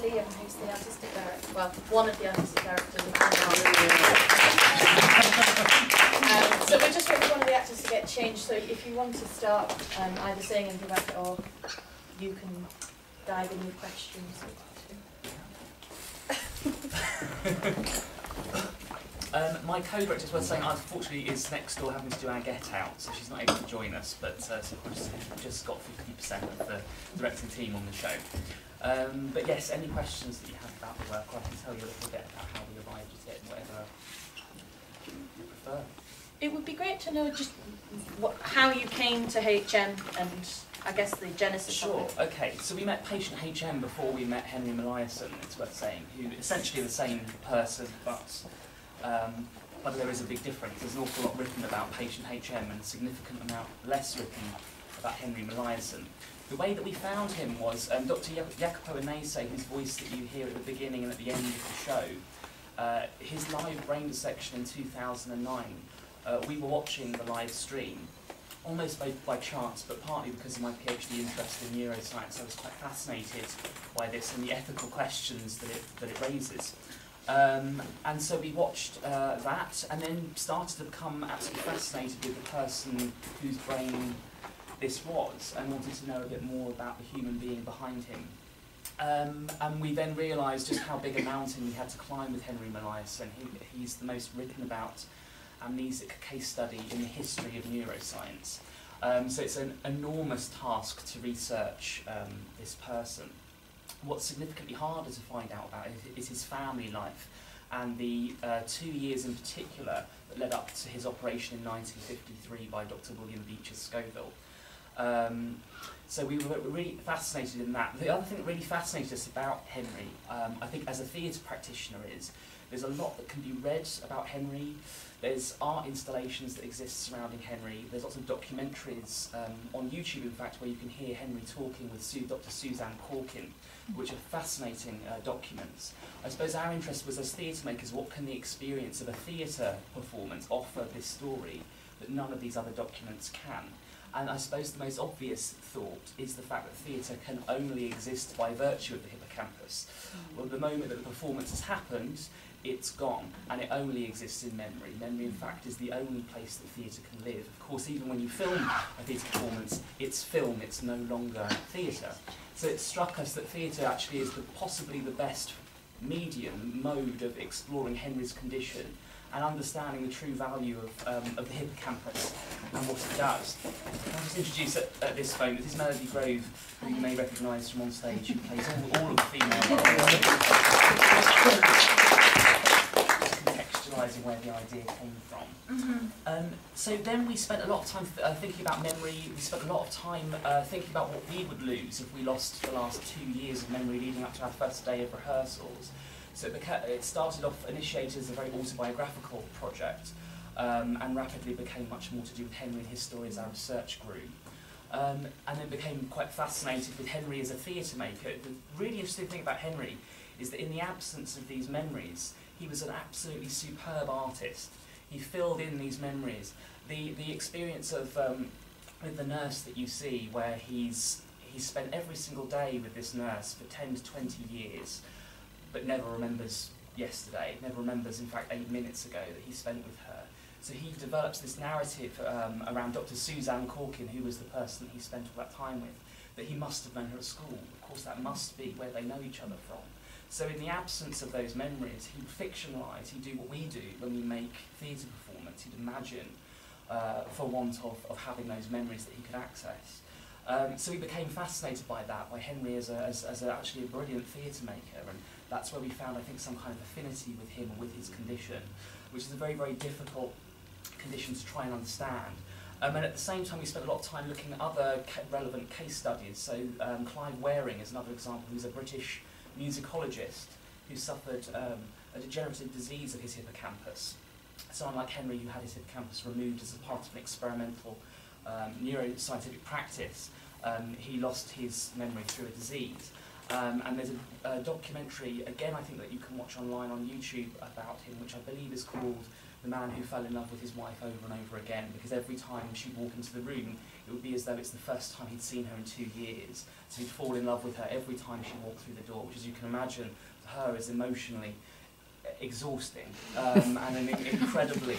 Liam, who's the artistic director, well, one of the artistic directors of so we're just waiting for one of the actors to get changed, so if you want to start either saying anything about it or you can dive in with questions. My co-director, worth saying, unfortunately is next door having to do our get out, so she's not able to join us, but so we've just got 50% of the directing team on the show. But yes, any questions that you have about the work, or I can tell you a little bit about how we arrived at it and whatever you prefer. It would be great to know just how you came to HM and I guess the genesis of it. Sure, okay. So we met patient HM before we met Henry Molaison, it's worth saying, who essentially are the same person, but there is a big difference. There's an awful lot written about patient HM and a significant amount less written about Henry Molaison. The way that we found him was Dr. Jacopo Annese, whose voice that you hear at the beginning and at the end of the show, his live brain dissection in 2009, we were watching the live stream, almost by chance, but partly because of my PhD interest in neuroscience. I was quite fascinated by this and the ethical questions that it raises. And so we watched that, and then started to become absolutely fascinated with the person whose brain this was, and wanted to know a bit more about the human being behind him. And we then realised just how big a mountain we had to climb with Henry Molaison. He's the most written about amnesic case study in the history of neuroscience. So it's an enormous task to research this person. What's significantly harder to find out about is his family life, and the 2 years in particular that led up to his operation in 1953 by Dr. William Beecher Scoville. So we were really fascinated in that. The other thing that really fascinated us about Henry, I think as a theatre practitioner, is there's a lot that can be read about Henry. There's art installations that exist surrounding Henry. There's lots of documentaries on YouTube, in fact, where you can hear Henry talking with Dr. Suzanne Corkin, which are fascinating documents. I suppose our interest was, as theatre makers, what can the experience of a theatre performance offer this story that none of these other documents can? And I suppose the most obvious thought is the fact that theatre can only exist by virtue of the hippocampus. Well, the moment that the performance has happened, it's gone, and it only exists in memory. Memory, in fact, is the only place that theatre can live. Of course, even when you film a theatre performance, it's film, it's no longer theatre. So it struck us that theatre actually is possibly the best mode of exploring Henry's condition and understanding the true value of the hippocampus and what it does. I'll just introduce at this phone, this is Melody Grove, who you may recognise from on stage, who plays all of the female roles. Contextualising where the idea came from. So then we spent a lot of time thinking about memory. We spent a lot of time thinking about what we would lose if we lost the last 2 years of memory leading up to our first day of rehearsals. So it started off, initiated as a very autobiographical project, and rapidly became much more to do with Henry and his story as our research grew. And then became quite fascinated with Henry as a theatre maker. The really interesting thing about Henry is that in the absence of these memories, he was an absolutely superb artist. He filled in these memories. The experience of with the nurse that you see, where he's spent every single day with this nurse for 10 to 20 years, but never remembers yesterday, never remembers, in fact, 8 minutes ago that he spent with her. So he develops this narrative around Dr. Suzanne Corkin, who was the person that he spent all that time with, that he must have known her at school. Of course, that must be where they know each other from. So in the absence of those memories, he'd fictionalise, he'd do what we do when we make theatre performance. He'd imagine, for want of having those memories that he could access. So we became fascinated by that, by Henry as actually a brilliant theatre maker, and that's where we found, I think, some kind of affinity with him and with his condition, which is a very, very difficult condition to try and understand. And at the same time, we spent a lot of time looking at other relevant case studies. So Clive Waring is another example, who's a British musicologist who suffered a degenerative disease of his hippocampus. So unlike Henry, who had his hippocampus removed as a part of an experimental neuroscientific practice, he lost his memory through a disease. And there's a documentary, again I think that you can watch online on YouTube about him, which I believe is called the man who fell in love with his wife over and over again, because every time she'd walk into the room, it would be as though it's the first time he'd seen her in 2 years. So he'd fall in love with her every time she walked through the door, which, as you can imagine, for her is emotionally exhausting and an incredibly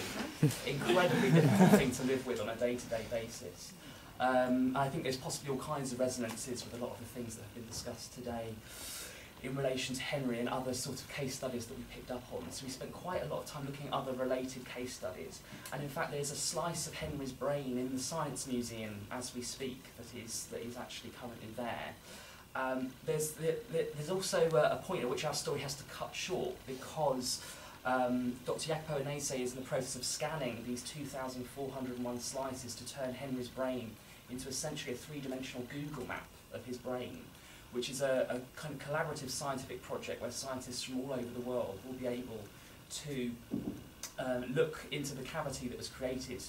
difficult thing to live with on a day-to-day basis. I think there's possibly all kinds of resonances with a lot of the things that have been discussed today in relation to Henry and other sorts of case studies that we picked up on. So we spent quite a lot of time looking at other related case studies. And in fact, there's a slice of Henry's brain in the Science Museum as we speak that is actually currently there. There's also a point at which our story has to cut short because Dr. Jacopo Annese is in the process of scanning these 2,401 slices to turn Henry's brain into essentially a three-dimensional Google map of his brain, which is a kind of collaborative scientific project where scientists from all over the world will be able to look into the cavity that was created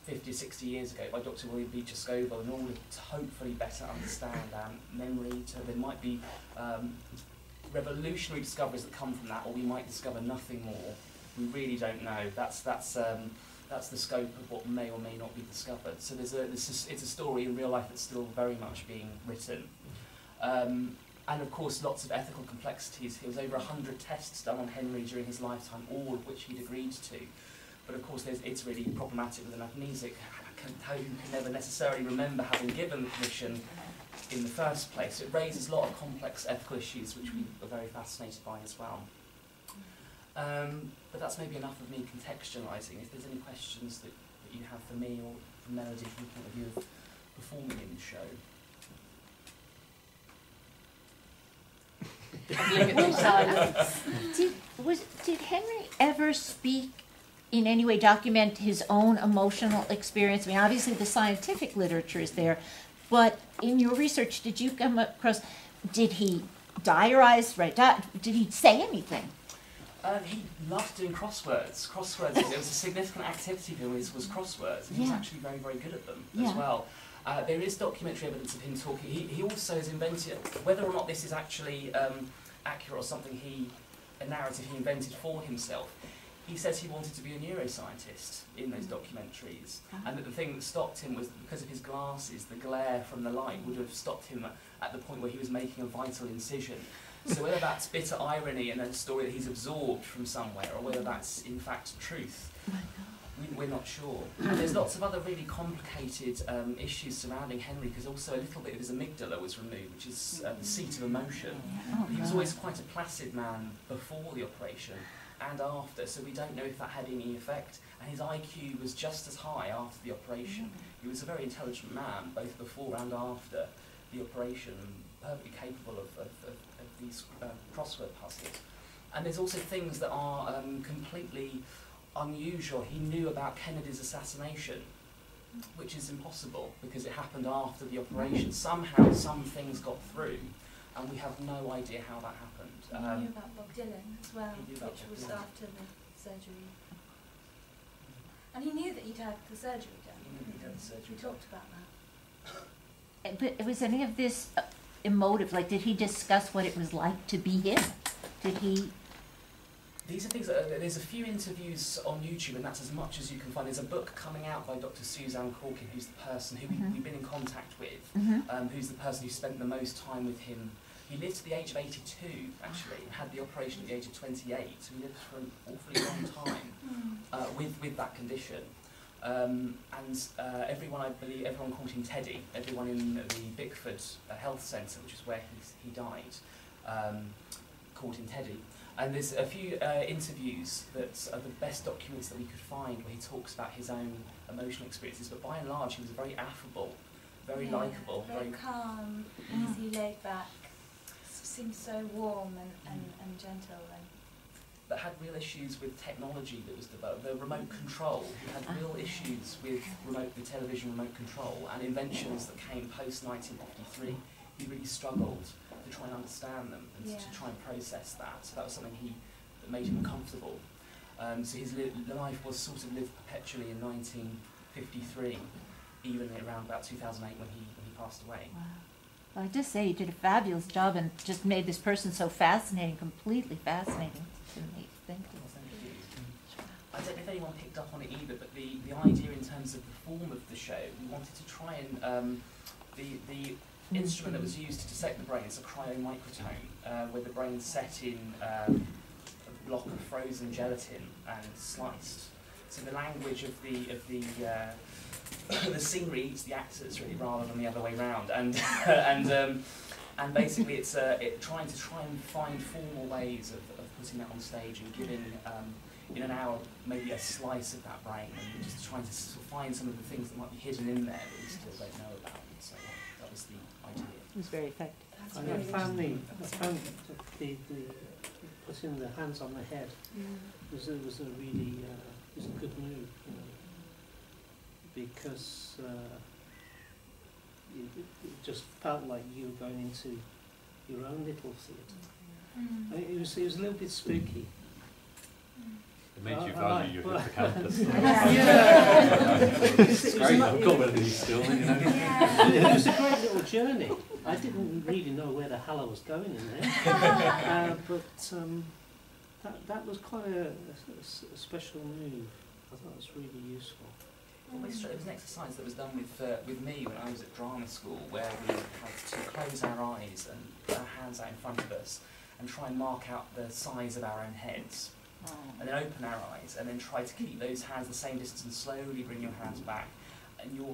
50 or 60 years ago by Dr. William Beecher Scoville in order to hopefully better understand our memory. So there might be revolutionary discoveries that come from that, or we might discover nothing more. We really don't know. That's the scope of what may or may not be discovered. So it's a story in real life that's still very much being written. And of course, lots of ethical complexities. There was over 100 tests done on Henry during his lifetime, all of which he'd agreed to. But of course, it's really problematic with an amnesic who can never necessarily remember having given the permission in the first place. It raises a lot of complex ethical issues, which we are very fascinated by as well. But that's maybe enough of me contextualising. If there's any questions that you have for me or for Melody from the point of view of performing in the show. Did Henry ever speak in any way, document his own emotional experience? I mean, obviously the scientific literature is there, but in your research, did you come across, did he diarize, did he say anything? He loved doing crosswords. Crosswords, it was a significant activity for him, was crosswords. He was actually very, very good at them as well. There is documentary evidence of him talking. He also has invented, whether or not this is actually accurate or something a narrative he invented for himself, he says he wanted to be a neuroscientist in those documentaries, and that the thing that stopped him was that because of his glasses, the glare from the light would have stopped him at the point where he was making a vital incision. So whether that's bitter irony and a story that he's absorbed from somewhere, or whether that's in fact truth, we're not sure. And there's lots of other really complicated issues surrounding Henry, because also a little bit of his amygdala was removed, which is the seat of emotion. He was always quite a placid man before the operation and after, so we don't know if that had any effect. And his IQ was just as high after the operation. He was a very intelligent man, both before and after the operation, perfectly capable of these crossword puzzles. And there's also things that are completely unusual. He knew about Kennedy's assassination, which is impossible because it happened after the operation. Somehow some things got through, and we have no idea how that happened. He knew about Bob Dylan as well, which was after the surgery. And he knew that he'd had the surgery done. He knew he'd had the surgery. We talked about that. But was any of this emotive? Like, did he discuss what it was like to be him? Did he? These are things that there's a few interviews on YouTube, and that's as much as you can find. There's a book coming out by Dr. Suzanne Corkin, who's the person who we've been in contact with, who's the person who spent the most time with him. He lived to the age of 82, actually, and had the operation at the age of 28, so he lived for an awfully long time with that condition. Everyone, I believe, everyone called him Teddy. Everyone in the Bickford Health Centre, which is where he died, called him Teddy. And there's a few interviews that are the best documents that we could find where he talks about his own emotional experiences, but by and large he was very affable, very likeable. Very calm, easy, laid back, seemed so warm and gentle. That had real issues with technology that was developed. The remote control, he had real issues with the television remote control and inventions that came post-1953. He really struggled to try and understand them and to try and process that. So that was something that made him uncomfortable. So his life was sort of lived perpetually in 1953, even around about 2008 when he passed away. Wow. Well, I just say he did a fabulous job and just made this person so fascinating, completely fascinating to me. Thank you. Well, thank you. I don't know if anyone picked up on it either, but the idea in terms of the form of the show, we wanted to try and the instrument that was used to dissect the brain is a cryomicrotome, where the brain's set in a block of frozen gelatin and sliced. So the language of the scenery eats the actors really, rather than the other way round, and basically it's trying and find formal ways of putting that on stage and giving in an hour maybe a slice of that brain, and just trying to sort of find some of the things that might be hidden in there that we still don't know about. So that was the idea. It was very effective. I found the putting the hands on the head was a really was a good move, because it just felt like you were going into your own little theatre. It was a little bit spooky. It made you value your hippocampus. It's great, I've got one of these still, you know. It was a great little journey. I didn't really know where the hell I was going in there, but that was quite a special move. I thought it was really useful. It was an exercise that was done with me when I was at drama school, where we had to close our eyes and put our hands out in front of us and try and mark out the size of our own heads. And then open our eyes, and then try to keep those hands the same distance and slowly bring your hands back. And you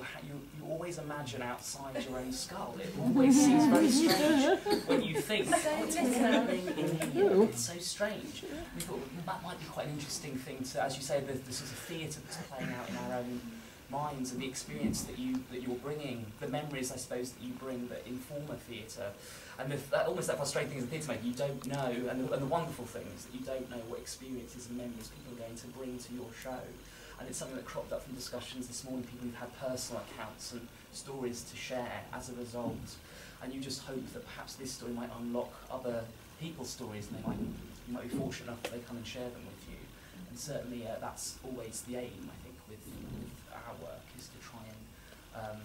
always imagine outside your own skull. It always seems very strange when you think, what's happening in here? It's so strange. We thought, well, that might be quite an interesting thing to, as you say, the sort of theatre that's playing out in our own minds, and the experience that you're bringing, the memories, I suppose, that you bring that inform a theatre. And almost that frustrating thing as a theatre maker, you don't know, and the wonderful thing is that you don't know what experiences and memories people are going to bring to your show. And it's something that cropped up from discussions this morning, people who've had personal accounts and stories to share as a result. And you just hope that perhaps this story might unlock other people's stories, and you might be fortunate enough that they come and share them with you. And certainly that's always the aim, I think, with our work, is to try and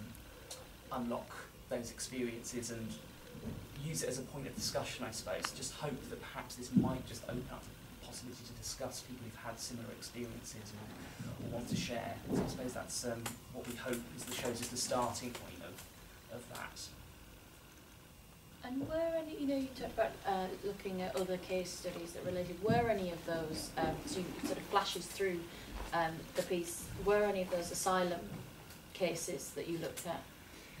unlock those experiences and use it as a point of discussion, I suppose. Just hope that perhaps this might just open up the possibility to discuss people who've had similar experiences or want to share. So I suppose that's what we hope is the show's just the starting point of that. And were any, you talked about looking at other case studies that related, were any of those, so it sort of flashes through the piece, were any of those asylum cases that you looked at?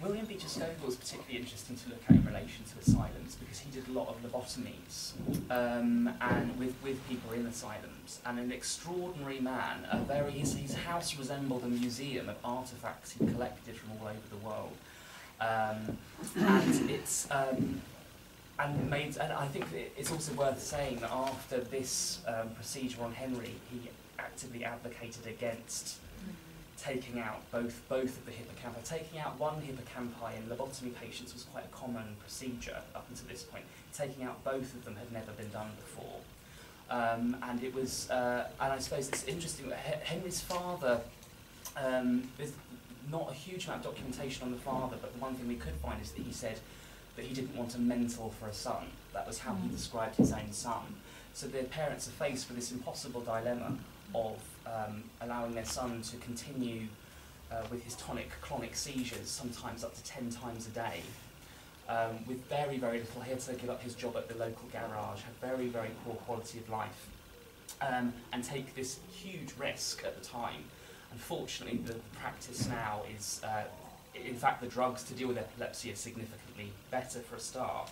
William Beecher Scoville was particularly interesting to look at in relation to asylums, because he did a lot of lobotomies and with people in asylums, and an extraordinary man. His house resembled a museum of artefacts he collected from all over the world, and I think it's also worth saying that after this procedure on Henry, he actively advocated against taking out both of the hippocampi. Taking out one hippocampi in lobotomy patients was quite a common procedure up until this point. Taking out both of them had never been done before. And it was, and I suppose it's interesting that Henry's father, there's not a huge amount of documentation on the father, but the one thing we could find is that he said that he didn't want a mentor for a son. That was how he described his own son. So their parents are faced with this impossible dilemma of allowing their son to continue with his tonic-clonic seizures, sometimes up to 10 times a day, with very, very little. He had to give up his job at the local garage, had very, very poor quality of life, and take this huge risk at the time. Unfortunately, the practice now is, in fact, the drugs to deal with epilepsy are significantly better for a start.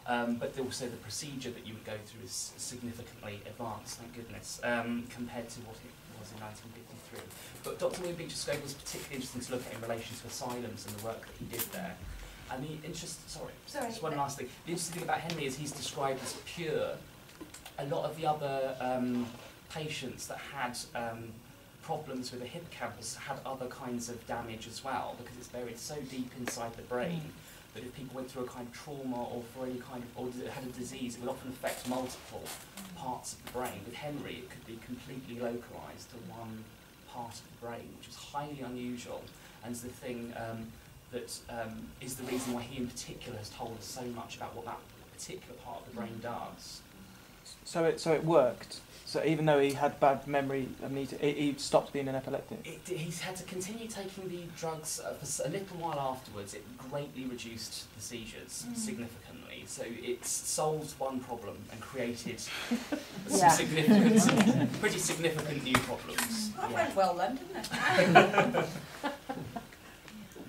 But also the procedure that you would go through is significantly advanced, thank goodness, compared to what it was in 1953. But Dr. William Beecher Scoville was particularly interesting to look at in relation to asylums and the work that he did there. And just one last thing. The interesting thing about Henry is he's described as pure. A lot of the other patients that had problems with the hippocampus had other kinds of damage as well, because it's buried so deep inside the brain. That if people went through a kind of trauma or for any kind of, or had a disease, it would often affect multiple parts of the brain. With Henry, it could be completely localised to one part of the brain, which is highly unusual, and is the thing that is the reason why he in particular has told us so much about what that particular part of the brain does. So it worked. So even though he had bad memory amnesia, he stopped being an epileptic. He's had to continue taking the drugs for a little while afterwards. It greatly reduced the seizures significantly. So it solved one problem and created some significant, pretty significant new problems. That went well then, didn't it?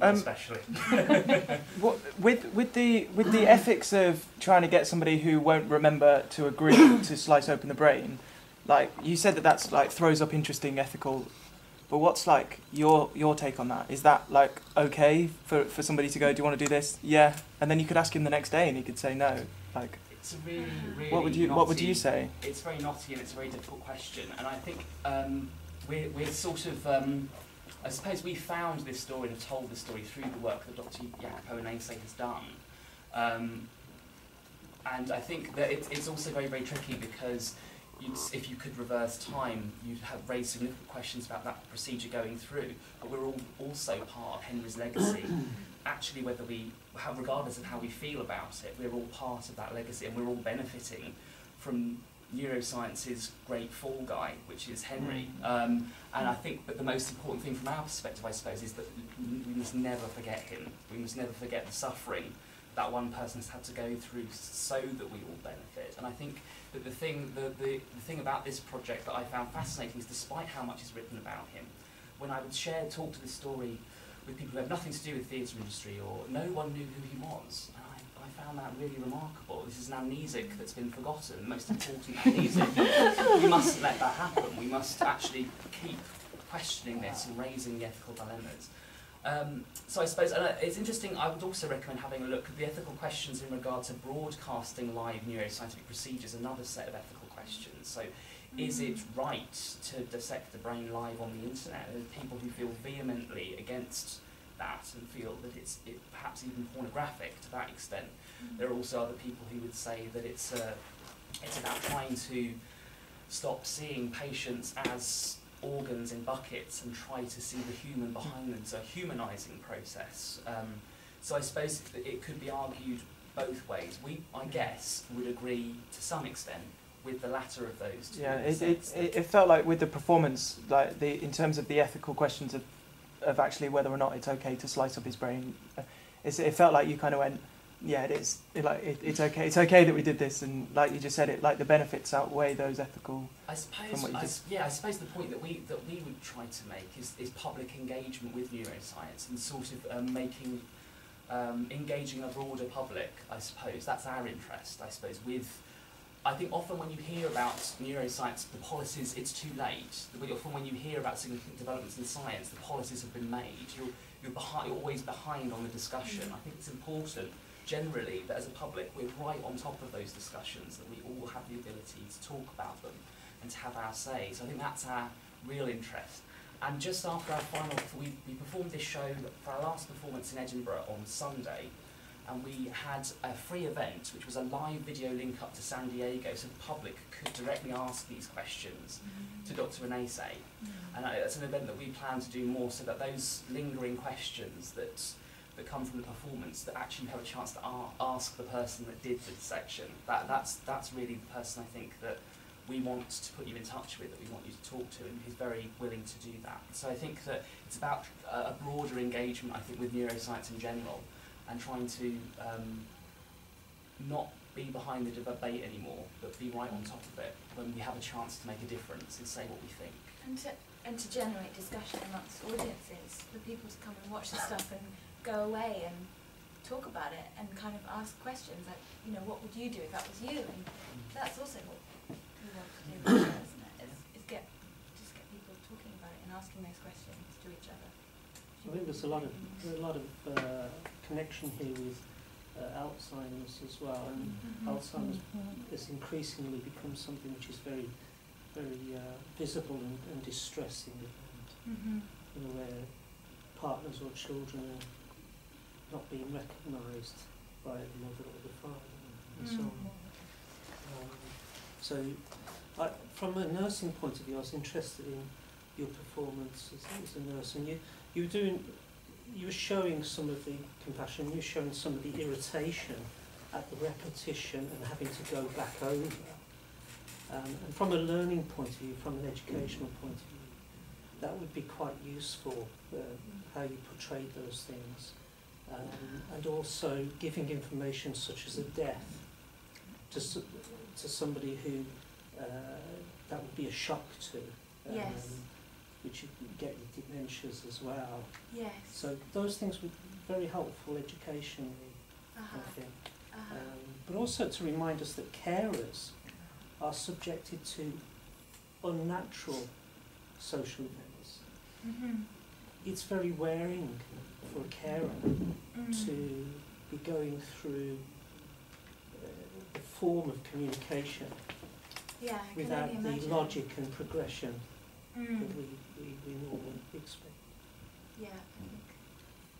Especially. What, with the ethics of trying to get somebody who won't remember to agree to slice open the brain, like you said that's like throws up interesting ethical, but what's like your take on that? Is that like okay for somebody to go, do you want to do this? Yeah, and then you could ask him the next day and he could say no. Like it's a really what would you say? It's very knotty and it's a very difficult question, and I think we're sort of I suppose we found this story and have told this story through the work that Dr. Jacopo Inese has done. And I think that it's also very, very tricky because if you could reverse time, you'd have raised significant questions about that procedure going through, but we're all also part of Henry's legacy. Actually, regardless of how we feel about it, we're all part of that legacy and we're all benefiting from neuroscience's great fall guy, which is Henry. And I think that the most important thing from our perspective, I suppose, is that we must never forget him. We must never forget the suffering that one person has had to go through so that we all benefit. And I think that the thing about this project that I found fascinating is despite how much is written about him, when I would talk to this story with people who have nothing to do with the theatre industry or no one knew who he was, and I found that really remarkable. This is an amnesic that's been forgotten, the most important amnesic. We mustn't let that happen. We must actually keep questioning this and raising the ethical dilemmas. So I suppose it's interesting, I would also recommend having a look at the ethical questions in regard to broadcasting live neuroscientific procedures, another set of ethical questions. So is it right to dissect the brain live on the internet? There are people who feel vehemently against that and feel that it's perhaps even pornographic to that extent. There are also other people who would say that it's about trying to stop seeing patients as organs in buckets and try to see the human behind them, so a humanising process. So I suppose it could be argued both ways. We, I guess, would agree to some extent with the latter of those two. Yeah, it felt like with the performance, like in terms of the ethical questions of actually whether or not it's okay to slice up his brain, it felt like you kind of went, yeah, it is. It's okay. It's okay that we did this, and like you just said, it like the benefits outweigh those ethical. I suppose the point that we would try to make is public engagement with neuroscience and sort of engaging a broader public. I suppose that's our interest. I suppose I think often when you hear about neuroscience, the policies, it's too late. Often when you hear about significant developments in science, the policies have been made. You're always behind on the discussion. I think it's important generally that as a public we're right on top of those discussions, that we all have the ability to talk about them and to have our say. So I think that's our real interest. And just after our final, we performed this show for our last performance in Edinburgh on Sunday, and we had a free event which was a live video link up to San Diego, so the public could directly ask these questions to Dr. Inese. And it's an event that we plan to do more, so that those lingering questions that come from the performance, that actually have a chance to ask the person that did the dissection. That's really the person I think that we want to put you in touch with, that we want you to talk to, and who's very willing to do that. So I think that it's about a broader engagement, I think, with neuroscience in general, and trying to not be behind the debate anymore, but be right on top of it when we have a chance to make a difference and say what we think. And to generate discussion amongst audiences, for people to come and watch the stuff and go away and talk about it and kind of ask questions like, you know, what would you do if that was you? And that's also what we want to do, isn't it? Is get people talking about it and asking those questions to each other. I think there's a lot of connection here with Alzheimer's as well, and Alzheimer's has increasingly become something which is very, very visible and distressing, and you know, where partners or children are not being recognised by the mother or the father, and so on. So, from a nursing point of view, I was interested in your performance as a nurse, and you were showing some of the compassion, you were showing some of the irritation at the repetition and having to go back over. And from a learning point of view, from an educational point of view, that would be quite useful, how you portray those things. And also giving information such as a death to somebody who that would be a shock to. Yes. Which you get with dementias as well. Yes. So those things would be very helpful educationally, I think. But also to remind us that carers are subjected to unnatural social events. Mm-hmm. It's very wearing for a carer to be going through the form of communication Yeah, I can without only the imagine. logic and progression that Mm. we normally expect. Yeah, I think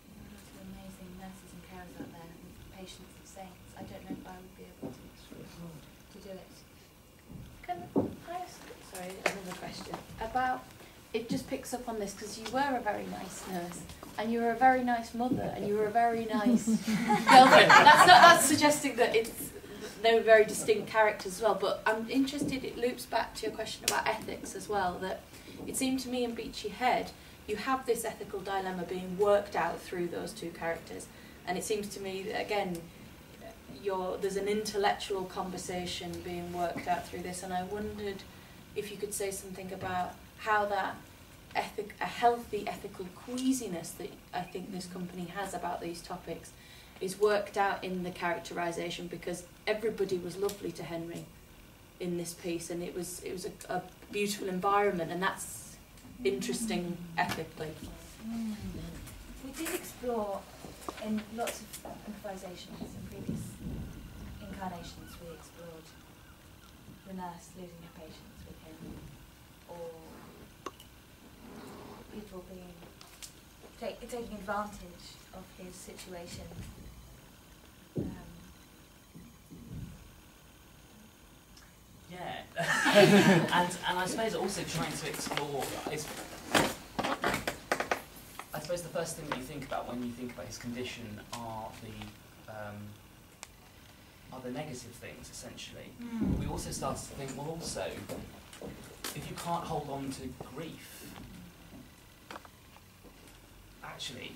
there are lots of amazing nurses and carers out there, and patients of saints. I don't know if I would be able It's very hard. to do it. Can I ask, sorry, another question about, it just picks up on this because you were a very nice nurse and you were a very nice mother and you were a very nice girlfriend. That's suggesting that they were very distinct characters as well, but I'm interested, it loops back to your question about ethics as well, that it seemed to me in Beachy Head you have this ethical dilemma being worked out through those two characters, and it seems to me that again there's an intellectual conversation being worked out through this, and I wondered if you could say something about how that a healthy ethical queasiness that I think this company has about these topics is worked out in the characterisation, because everybody was lovely to Henry in this piece, and it was a beautiful environment, and that's interesting ethically. Mm. We did explore in lots of improvisations in previous incarnations. We explored the nurse losing her patients with him, or people being taking advantage of his situation. Yeah, and I suppose also trying to explore. I suppose the first thing that you think about when you think about his condition are the negative things, essentially. We also start to think, well, also, if you can't hold on to grief, actually,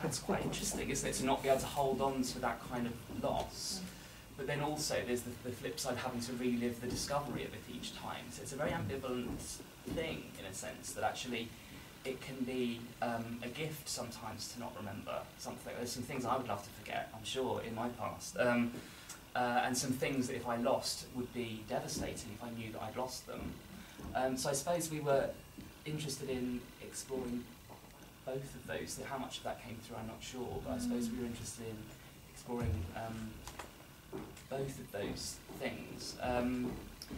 that's quite interesting, isn't it, to not be able to hold on to that kind of loss. But then also there's the flip side, having to relive the discovery of it each time. So it's a very ambivalent thing, in a sense, that actually it can be a gift sometimes to not remember something. There's some things I would love to forget, I'm sure, in my past. And some things that if I lost would be devastating if I knew that I'd lost them. So I suppose we were interested in exploring both of those. How much of that came through, I'm not sure, but I suppose we were interested in exploring both of those things.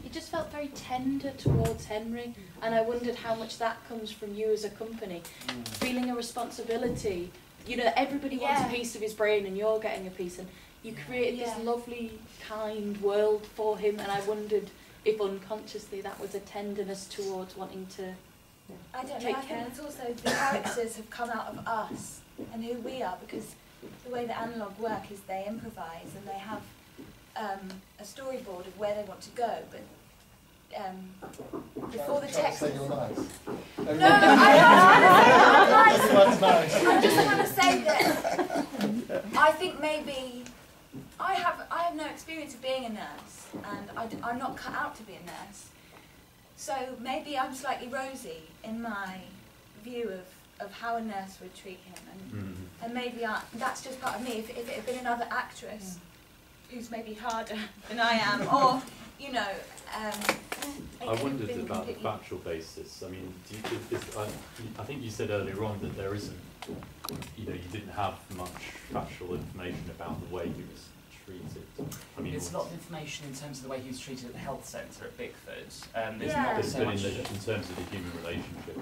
It just felt very tender towards Henry, and I wondered how much that comes from you as a company, feeling a responsibility. You know, everybody wants a piece of his brain, and you're getting a piece, and you created this lovely, kind world for him, and I wondered if unconsciously that was a tenderness towards wanting to I don't know, take I care. think it's also the characters have come out of us and who we are, because the way that analogue work is they improvise and they have a storyboard of where they want to go, but before the text... Say you're nice. No, I'm nice. I just want to say that I think maybe I have no experience of being a nurse, and I'm not cut out to be a nurse. So maybe I'm slightly rosy in my view of how a nurse would treat him, and maybe that's just part of me. If it had been another actress who's maybe harder than I am, or you know, I wondered about the factual basis. I mean, do you think this, I think you said earlier on that there isn't, you didn't have much factual information about the way he was treated. I mean, there's a lot of information in terms of the way he was treated at the health centre at Bickford. There's Yeah. not but so much. in terms of the human relationship,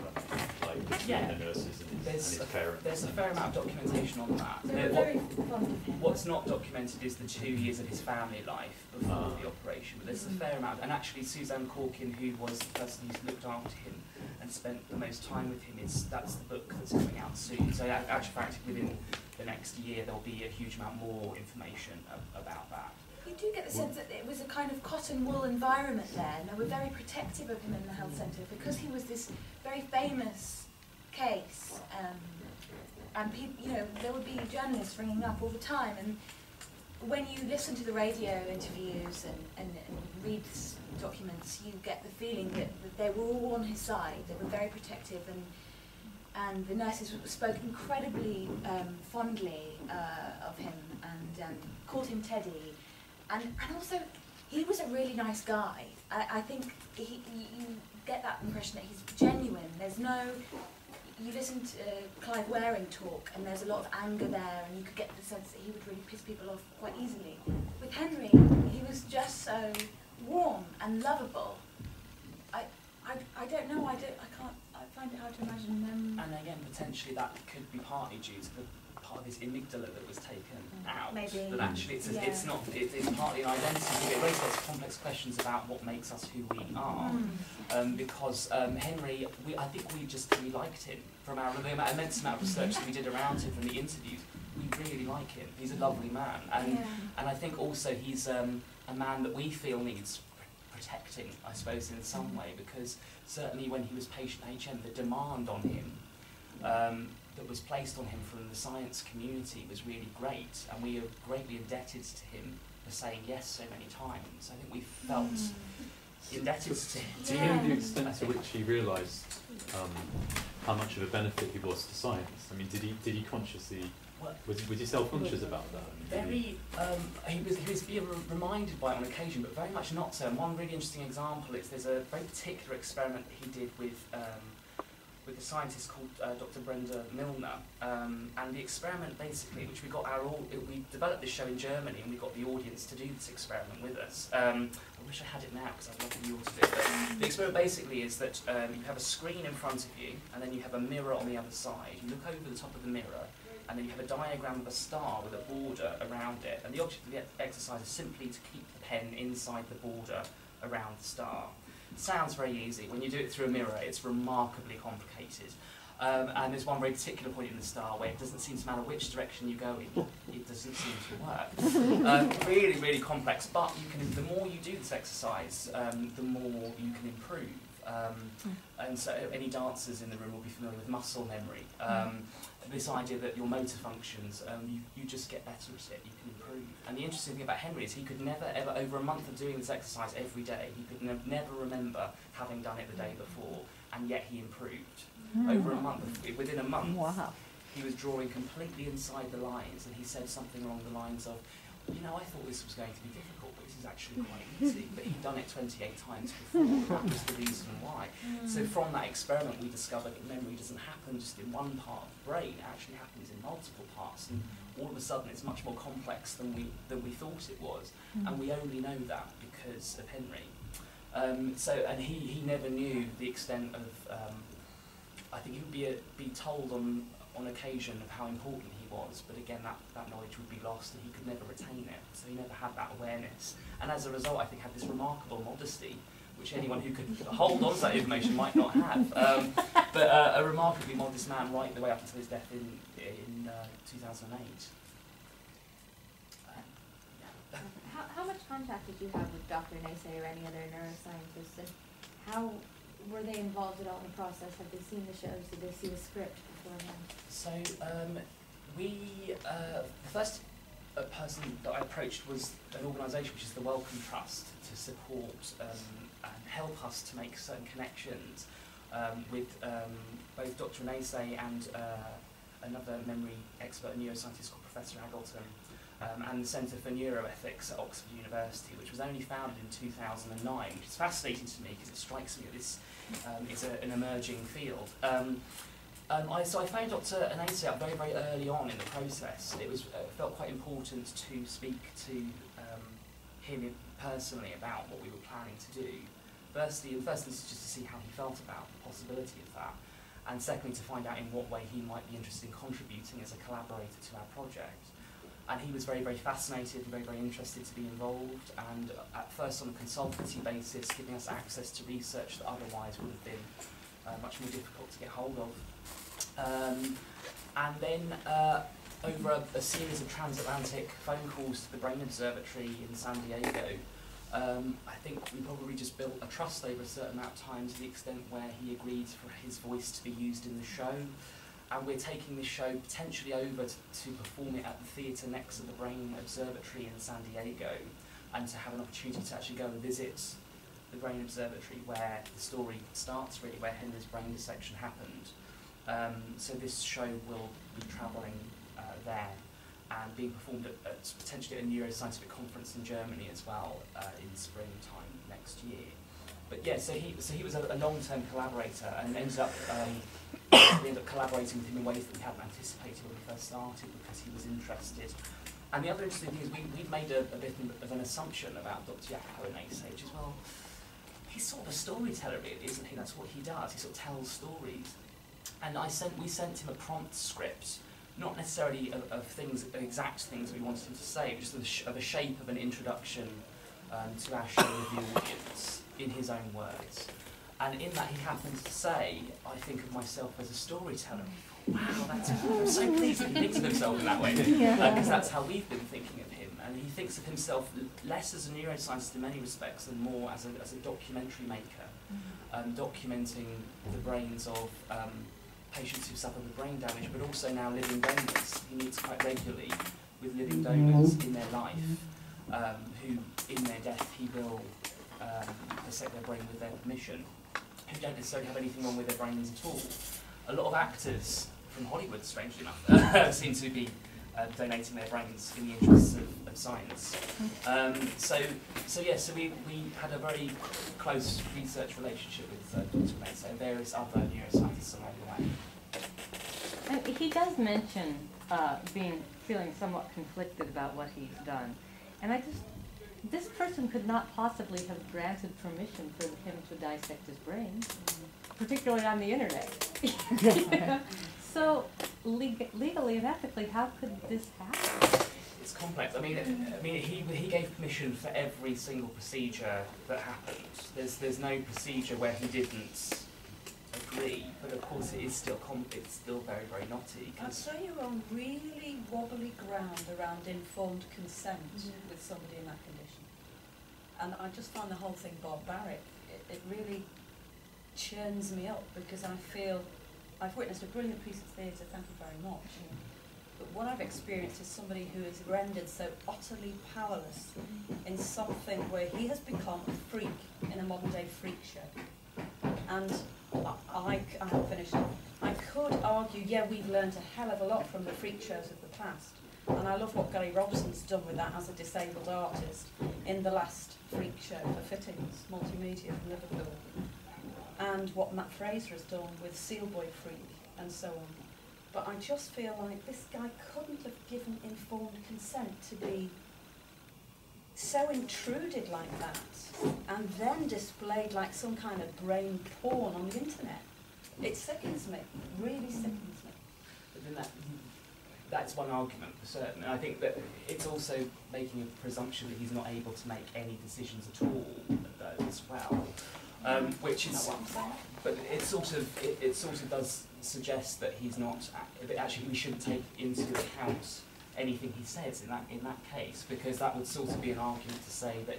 like between the nurses and his parents. There's a fair amount of documentation on that. So we're very fond of him. What's not documented is the 2 years of his family life before the operation. But there's a fair amount, and actually Suzanne Corkin, who was the person who's looked after him and spent the most time with him, that's the book that's coming out soon. So in actual fact, within the next year, there'll be a huge amount more information about that. You do get the sense that it was a kind of cotton wool environment there, and they were very protective of him in the health centre because he was this very famous case. And you know, there would be journalists ringing up all the time, and when you listen to the radio interviews and read documents, you get the feeling that they were all on his side. They were very protective, and the nurses spoke incredibly fondly of him and called him Teddy. And also, he was a really nice guy. I think you get that impression that he's genuine. There's no... You listen to Clive Waring talk, and there's a lot of anger there, and you could get the sense that he would really piss people off quite easily. With Henry, he was just so warm and lovable. I don't know. I find it hard to imagine them. And again, potentially that could be partly due to the part of his amygdala that was taken out. Maybe. But actually, it's partly an identity. It raises lots of complex questions about what makes us who we are. Because Henry, I think we liked him from the immense amount of research that we did around him from the interviews. We really like him. He's a lovely man, and I think also he's a man that we feel needs protecting, I suppose, in some way, because certainly when he was patient HM, the demand on him that was placed on him from the science community was really great, and we are greatly indebted to him for saying yes so many times. I think we felt indebted to him. The extent to which he realised how much of a benefit he was to science. I mean, did he consciously? Was he self-conscious about that? Very. He was being reminded by it on occasion, but very much not so. And one really interesting example is there's a very particular experiment he did with a scientist called Dr. Brenda Milner, and the experiment basically, which we developed this show in Germany, and we got the audience to do this experiment with us. I wish I had it now because I'd love you all to do it. But the experiment basically is that you have a screen in front of you, and then you have a mirror on the other side. You look over the top of the mirror, and then you have a diagram of a star with a border around it. And the object of the exercise is simply to keep the pen inside the border around the star. Sounds very easy. When you do it through a mirror, it's remarkably complicated. And there's one very particular point in the star where it doesn't seem to matter which direction you go in, it doesn't seem to work. Really, really complex, but the more you do this exercise, the more you can improve. And so any dancers in the room will be familiar with muscle memory. This idea that your motor functions, you just get better at it, you can improve. And the interesting thing about Henry is he could never, ever, over a month of doing this exercise every day, he could never remember having done it the day before, and yet he improved. Over a month, within a month, he was drawing completely inside the lines, and he said something along the lines of, you know, I thought this was going to be difficult, but this is actually quite easy. But he'd done it 28 times before, and that was the reason why. So from that experiment, we discovered that memory doesn't happen just in one part of the brain, it actually happens in multiple parts, and all of a sudden it's much more complex than we thought it was, and we only know that because of Henry. And he never knew the extent of, I think he would be told on occasion of how important he was, but again that knowledge would be lost and he could never retain it, so he never had that awareness, and as a result I think had this remarkable modesty which anyone who could hold on to that information might not have, but a remarkably modest man right the way up until his death in 2008. How much contact did you have with Dr. Naysay or any other neuroscientists, and how were they involved at all in the process? Have they seen the shows? Did they see the script beforehand? So the first person that I approached was an organisation which is the Wellcome Trust, to support and help us to make certain connections with both Dr. Naysay and another memory expert and neuroscientist called Professor Aggleton, and the Centre for Neuroethics at Oxford University, which was only founded in 2009, which is fascinating to me because it strikes me that this is an emerging field. So I phoned Dr. Naysay up very, very early on in the process. It felt quite important to speak to him personally about what we were planning to do. Firstly, in the first instance, just to see how he felt about the possibility of that, and secondly, to find out in what way he might be interested in contributing as a collaborator to our project. And he was very, very fascinated and very, very interested to be involved, and at first on a consultancy basis, giving us access to research that otherwise would have been much more difficult to get hold of. And then over a series of transatlantic phone calls to the Brain Observatory in San Diego, I think we probably just built a trust over a certain amount of time, to the extent where he agreed for his voice to be used in the show. And we're taking this show potentially over to perform it at the theatre next to the Brain Observatory in San Diego, and to have an opportunity to actually go and visit the Brain Observatory where the story starts, really, where Henry's brain dissection happened. So this show will be travelling there and being performed at potentially a neuroscientific conference in Germany as well in springtime next year. But yeah, so he was a long-term collaborator, and we ended up collaborating with him in ways that we hadn't anticipated when we first started, because he was interested. And the other interesting thing is we'd made a bit of an assumption about Dr. Jacopo Nese, which is, well, he's sort of a storyteller, really, isn't he? That's what he does. He sort of tells stories. And we sent him a prompt script, not necessarily of exact things we wanted him to say, but just of the shape of an introduction to our show with the audience, in his own words. And in that, he happens to say, I think of myself as a storyteller. Wow, I'm so pleased that he thinks of himself in that way, because that's how we've been thinking of him. And he thinks of himself less as a neuroscientist in many respects, and more as a documentary maker, documenting the brains of patients who suffer with brain damage, but also now living donors. He meets quite regularly with living donors in their life, who, in their death, he will dissect their brain with their permission, who don't necessarily have anything wrong with their brains at all. A lot of actors from Hollywood, strangely enough, seem to be donating their brains in the interests of science. So we had a very close research relationship with Dr. Nese and various other neuroscientists along the way. And he does mention feeling somewhat conflicted about what he's done. And this person could not possibly have granted permission for him to dissect his brain, particularly on the internet. So legally and ethically, how could this happen? It's complex. I mean, he gave permission for every single procedure that happened. There's no procedure where he didn't agree, but of course it is still it's still very, very knotty. I'd say you're on really wobbly ground around informed consent with somebody in that condition. And I just find the whole thing barbaric. It really churns me up, because I feel I've witnessed a brilliant piece of theatre, thank you very much. But what I've experienced is somebody who is rendered so utterly powerless in something where he has become a freak in a modern day freak show. And I haven't finished. I could argue, yeah, we've learned a hell of a lot from the freak shows of the past. And I love what Gary Robson's done with that as a disabled artist in the last freak show for Fittings, multimedia from Liverpool. And what Matt Fraser has done with Sealboy Freak and so on. But I just feel like this guy couldn't have given informed consent to be so intruded like that, and then displayed like some kind of brain porn on the internet. It sickens me, really sickens me. But then that's one argument for certain. And I think that it's also making a presumption that he's not able to make any decisions at all, though, as well. Which is, but it sort of does suggest that he's not. That actually, we shouldn't take into account anything he says in that case, because that would sort of be an argument to say that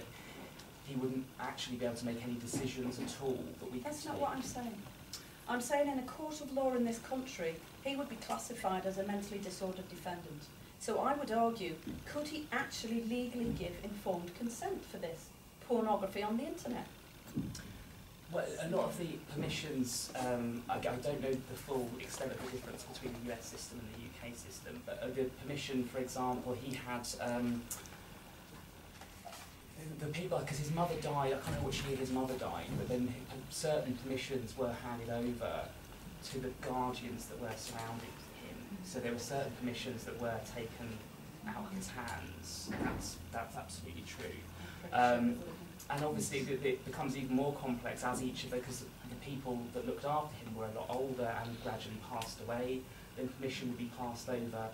he wouldn't actually be able to make any decisions at all that we. That's not what I'm saying. I'm saying in a court of law in this country, he would be classified as a mentally disordered defendant. So I would argue, could he actually legally give informed consent for this pornography on the internet? Well, a lot of the permissions, I don't know the full extent of the difference between the US system and the UK system, but the permission, for example, he had the people, because his mother died, I can't remember which year his mother died, but then certain permissions were handed over to the guardians that were surrounding him. So there were certain permissions that were taken out of his hands. That's absolutely true. And obviously it becomes even more complex as because the people that looked after him were a lot older and gradually passed away. Then permission would be passed over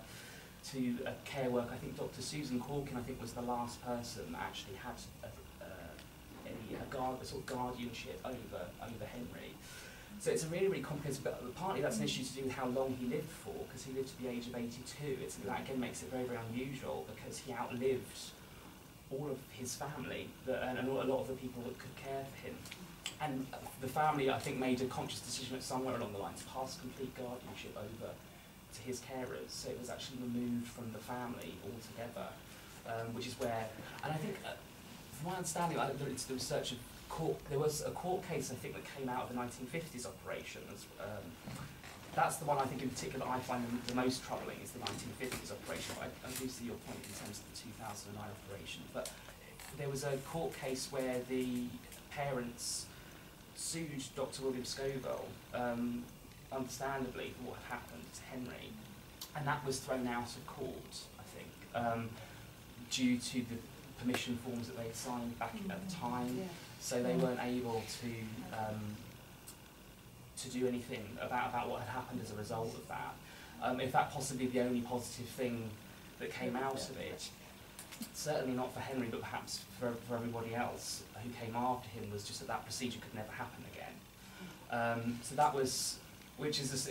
to a care worker. I think Dr. Susan Corkin, was the last person that actually had a sort of guardianship over Henry. So it's a really, really complicated, but partly that's an issue to do with how long he lived for, because he lived to the age of 82. That again makes it very, very unusual, because he outlived all of his family and a lot of the people that could care for him. And the family, I think, made a conscious decision at somewhere along the line to pass complete guardianship over to his carers. So it was actually removed from the family altogether, which is where, and I think, from my understanding, I looked into the research of there was a court case, I think, that came out of the 1950s operations. That's the one I think in particular that I find the most troubling, is the 1950s operation. I do see your point in terms of the 2009 operation. But there was a court case where the parents sued Dr. William Scoville, understandably, for what had happened to Henry. And that was thrown out of court, I think, due to the permission forms that they'd signed back at the time. Yeah. So they weren't able to do anything about what had happened as a result of that. In fact, possibly the only positive thing that came out of it, certainly not for Henry, but perhaps for everybody else who came after him, was just that procedure could never happen again. So that was, which is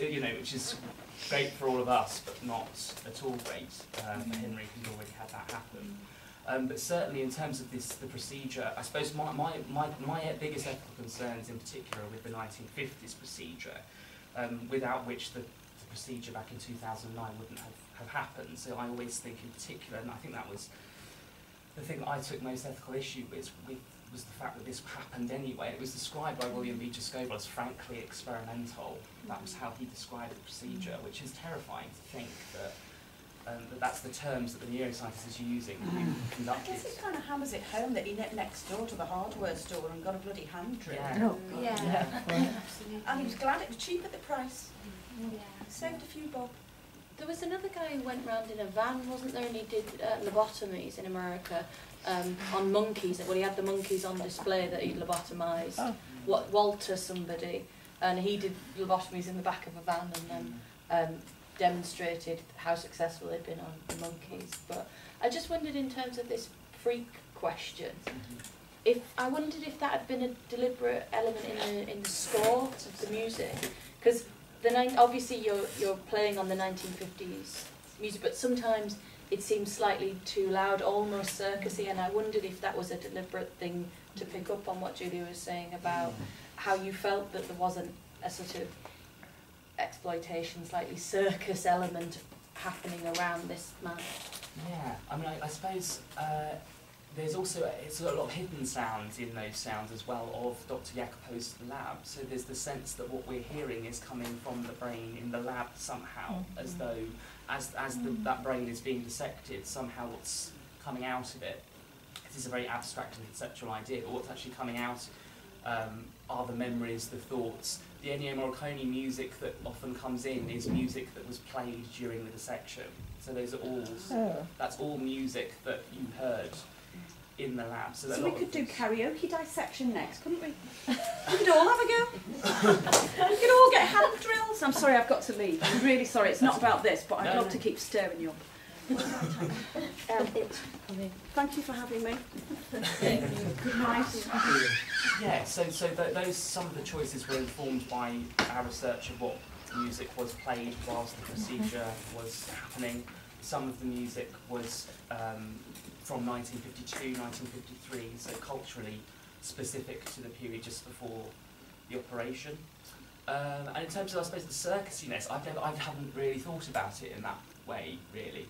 great for all of us, but not at all great for Henry, who'd already had that happen. But certainly in terms of the procedure, I suppose my biggest ethical concerns in particular are with the 1950s procedure, without which the procedure back in 2009 wouldn't have happened. So I always think in particular, and I think that was the thing that I took most ethical issue with was the fact that this happened anyway. It was described by William Beecher Scoville as frankly experimental. That was how he described the procedure, which is terrifying to think that that's the terms that the neuroscientist is using to conduct I guess it. it kind of hammers it home that he went next door to the hardware store and got a bloody hand drill. Yeah. Yeah, absolutely. And he was glad it was cheap at the price. Yeah. Saved a few bob. There was another guy who went round in a van, wasn't there, and he did lobotomies in America on monkeys. Well, he had the monkeys on display that he'd lobotomised. Oh. Walter somebody, and he did lobotomies in the back of a van and then demonstrated how successful they'd been on the monkeys. But I just wondered, in terms of this freak question, I wondered if that had been a deliberate element in the score of the music, because obviously you're playing on the 1950s music, but sometimes it seems slightly too loud, almost circusy, and I wondered if that was a deliberate thing to pick up on what Julia was saying about how you felt that there wasn't a sort of exploitation, slightly circus element happening around this man. Yeah, I mean, I suppose there's also a lot of hidden sounds in those sounds as well of Dr. Jacopo's lab. So there's the sense that what we're hearing is coming from the brain in the lab somehow, as though that brain is being dissected, somehow what's coming out of it. This is a very abstract and conceptual idea, but what's actually coming out are the memories, the thoughts. The Ennio Morricone music that often comes in is music that was played during the dissection. So those are all, that's all music that you heard in the lab. So we could do karaoke dissection next, couldn't we? We could all have a go. We could all get hand drills. I'm sorry, I've got to leave. I'm really sorry. It's not about this, but I'd love to keep stirring you up. Thank you for having me. Good night. Yeah, so those some of the choices were informed by our research of what music was played whilst the procedure was happening. Some of the music was from 1952, 1953, so culturally specific to the period just before the operation. And in terms of, I suppose, the circusiness, I haven't really thought about it in that way, really.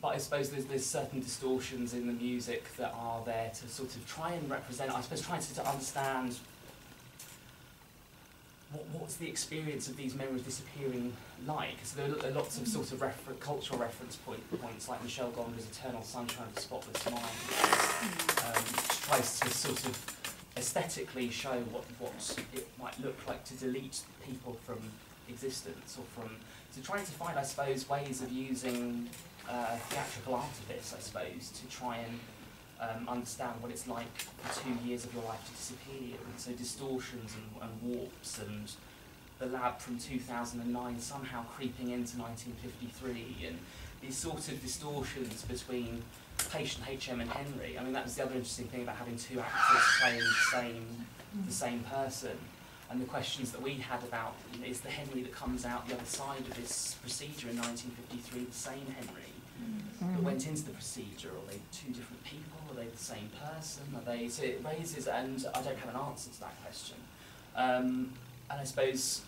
But I suppose there's certain distortions in the music that are there to sort of try and represent, I suppose, trying to understand what's the experience of these memories disappearing like. So there are lots of sort of cultural reference points, like Michel Gondry's Eternal Sunshine of the Spotless Mind, which tries to sort of aesthetically show what it might look like to delete people from existence, or so trying to find, I suppose, ways of using theatrical artifice, I suppose, to try and understand what it's like for 2 years of your life to disappear, and so distortions and warps, and the lab from 2009 somehow creeping into 1953, and these sort of distortions between patient HM and Henry. I mean, that was the other interesting thing about having two actors playing the same person. and the questions that we had about, you know, is the Henry that comes out the other side of this procedure in 1953 the same Henry that went into the procedure? Are they two different people? Are they the same person? Are they? So it raises, and I don't have an answer to that question. And I suppose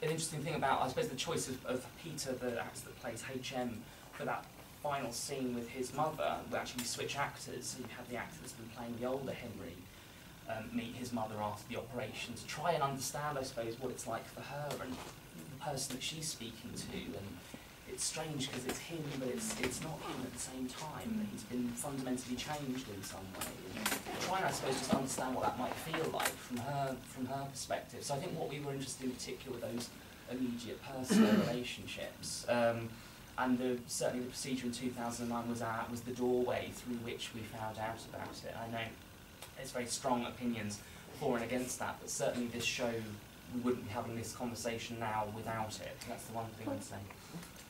an interesting thing about, I suppose, the choice of Peter, the actor that plays HM, for that final scene with his mother, we actually switch actors. So you have the actor that's been playing the older Henry meet his mother after the operation to try and understand, I suppose, what it's like for her and the person that she's speaking to. And it's strange because it's him, but it's not him at the same time. That he's been fundamentally changed in some way. And trying, I suppose, just understand what that might feel like from her perspective. So I think what we were interested in particular were those immediate personal relationships. And certainly the procedure in 2009 was the doorway through which we found out about it. I know there's very strong opinions for and against that, but certainly this show, we wouldn't be having this conversation now without it. That's the one thing I'd say.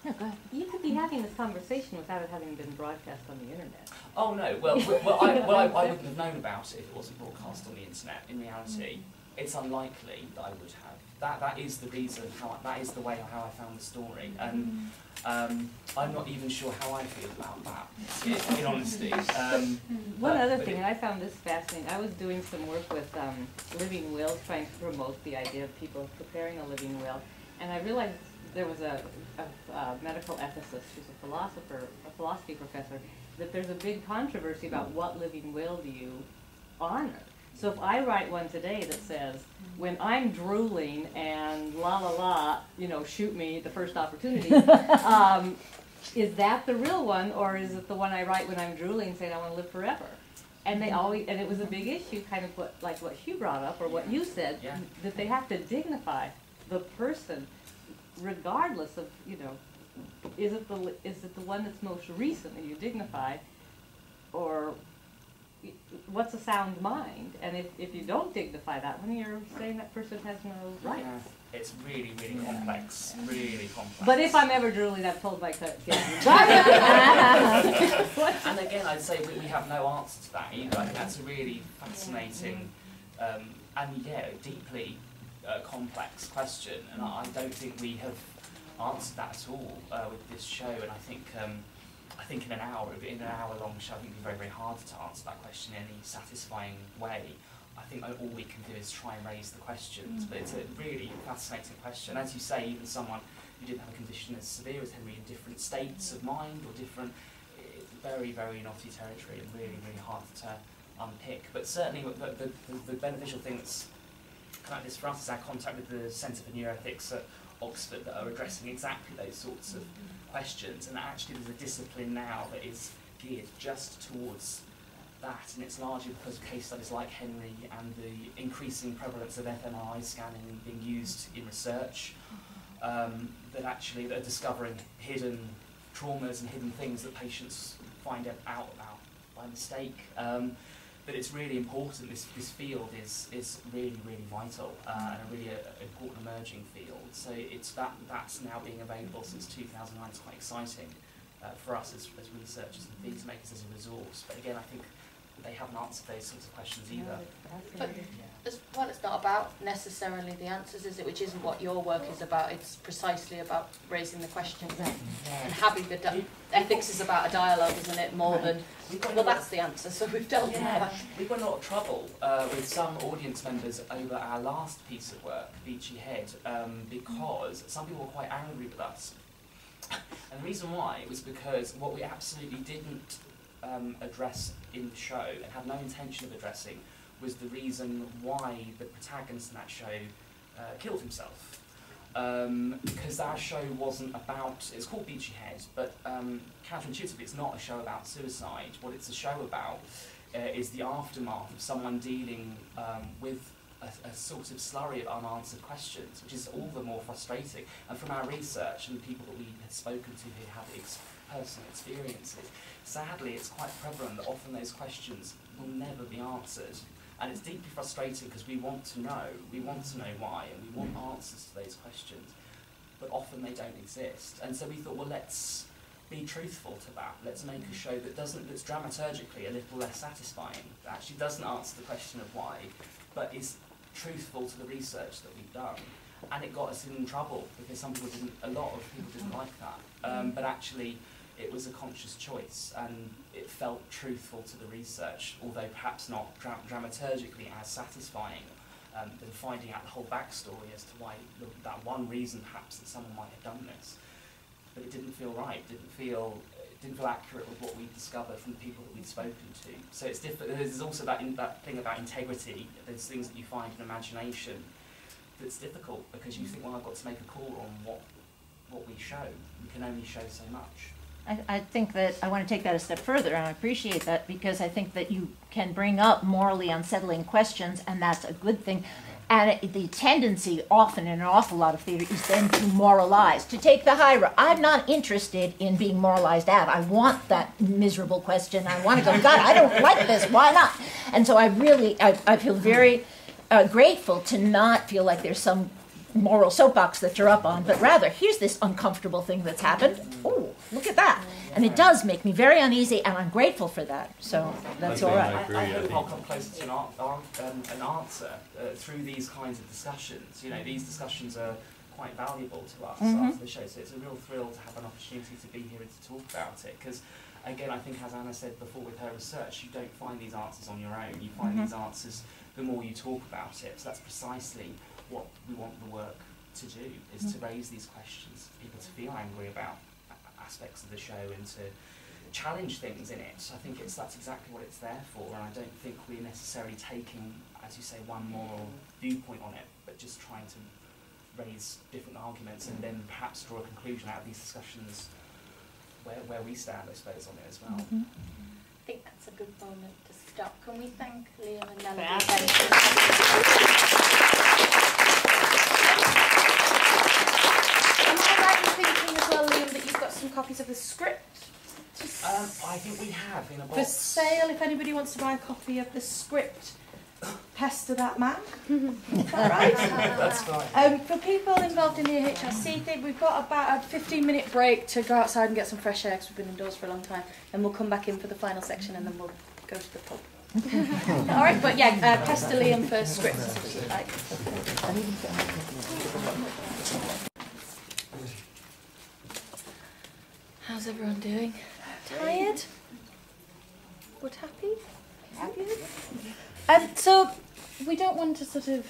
No, go ahead. You could be having this conversation without it having been broadcast on the internet. Oh no, I wouldn't have known about it if it wasn't broadcast on the internet. In reality, it's unlikely that I would have. That is the reason, that is the way how I found the story. And I'm not even sure how I feel about that, in honesty. One other thing, and I found this fascinating, I was doing some work with living wills, trying to promote the idea of people preparing a living will, and I realized there was a medical ethicist who's a philosophy professor, that there's a big controversy about what living will do you honor. So if I write one today that says, when I'm drooling and la la la, you know, shoot me the first opportunity, is that the real one, or is it the one I write when I'm drooling saying I want to live forever? And they always, and it was a big issue, kind of like what Hugh brought up, or what you said, that they have to dignify the person, regardless of, you know, is it the one that's most recent that you dignify, or what's a sound mind? And if you don't dignify that one, you're saying that person has no rights. Yeah, it's really, really complex, really complex. But if I'm ever drooling, I've told my cut. And again, I'd say we have no answer to that either. I think that's a really fascinating and deeply complex question. And I don't think we have answered that at all with this show. And I think in an hour-long show, I think it'd be very, very hard to answer that question in any satisfying way. I think all we can do is try and raise the questions, but it's a really fascinating question. As you say, even someone who didn't have a condition as severe as Henry in different states of mind or different, it's very, very knotty territory and really, really hard to unpick. But certainly the beneficial thing that's come out of this for us is our contact with the Centre for Neuroethics at Oxford that are addressing exactly those sorts of questions, and actually there's a discipline now that is geared just towards that, and it's largely because of case studies like Henry and the increasing prevalence of fMRI scanning being used in research, that are discovering hidden traumas and hidden things that patients find out about by mistake. But it's really important. This field is really, really vital and a really important emerging field. So that's now being available since 2009. It's quite exciting for us as researchers and theatre makers as a resource. But again, I think they haven't answered those sorts of questions either. But it's not about necessarily the answers, is it? Which isn't what your work is about. It's precisely about raising the questions and having the ethics is about a dialogue, isn't it? More than that's the answer. So we've dealt with that. We've got a lot of trouble with some audience members over our last piece of work, Beachy Head, because some people were quite angry with us. And the reason why was because what we absolutely didn't address in the show and had no intention of addressing was the reason why the protagonist in that show killed himself. Because our show wasn't about, it's called Beachy Head, but counterintuitively it's not a show about suicide. What it's a show about is the aftermath of someone dealing with a sort of slurry of unanswered questions, which is all the more frustrating. And from our research and the people that we had spoken to who had personal experiences, sadly it's quite prevalent that often those questions will never be answered. And it's deeply frustrating because we want to know why, and we want answers to those questions, but often they don't exist. And so we thought, well, let's be truthful to that. Let's make a show that's dramaturgically a little less satisfying, that actually doesn't answer the question of why, but is truthful to the research that we've done, and it got us in trouble because a lot of people didn't like that. But actually, it was a conscious choice, and it felt truthful to the research, although perhaps not dramaturgically as satisfying than finding out the whole backstory as to why that one reason perhaps that someone might have done this. But it didn't feel right. It didn't feel accurate with what we discovered from the people that we'd spoken to. So it's different. There's also that thing about integrity. There's things that you find in imagination that's difficult because you think, well, I've got to make a call on what we show. We can only show so much. I think that I want to take that a step further, and I appreciate that because I think that you can bring up morally unsettling questions, and that's a good thing. And the tendency often in an awful lot of theater is then to moralize, to take the high road. I'm not interested in being moralized at. I want that miserable question. I want to go, God, I don't like this. Why not? And so I feel very grateful to not feel like there's some moral soapbox that you're up on, but rather, here's this uncomfortable thing that's happened. Oh, look at that. And it does make me very uneasy, and I'm grateful for that. So that's all right. I hope I'll come closer to an answer through these kinds of discussions. You know, these discussions are quite valuable to us after the show, so it's a real thrill to have an opportunity to be here and to talk about it. Because, again, I think as Anna said before with her research, you don't find these answers on your own. You find these answers the more you talk about it. So that's precisely what we want the work to do, is to raise these questions, people to feel angry about aspects of the show and to challenge things in it. I think that's exactly what it's there for, and I don't think we're necessarily taking, as you say, one moral viewpoint on it, but just trying to raise different arguments and then perhaps draw a conclusion out of these discussions where we stand, I suppose, on it as well. I think that's a good moment to stop. Can we thank Liam and Melody? Am I right in thinking as well, Liam, that you've got some copies of the script? I think we have in a box. For sale, if anybody wants to buy a copy of the script, pester that man. Is that right? That's fine. For people involved in the HRC thing, we've got about a 15-minute break to go outside and get some fresh air because we've been indoors for a long time, and we'll come back in for the final section and then we'll go to the pub. All right, but yeah, pester Liam for scripts if you'd like. How's everyone doing? Tired? But happy? Happy? So we don't want to sort of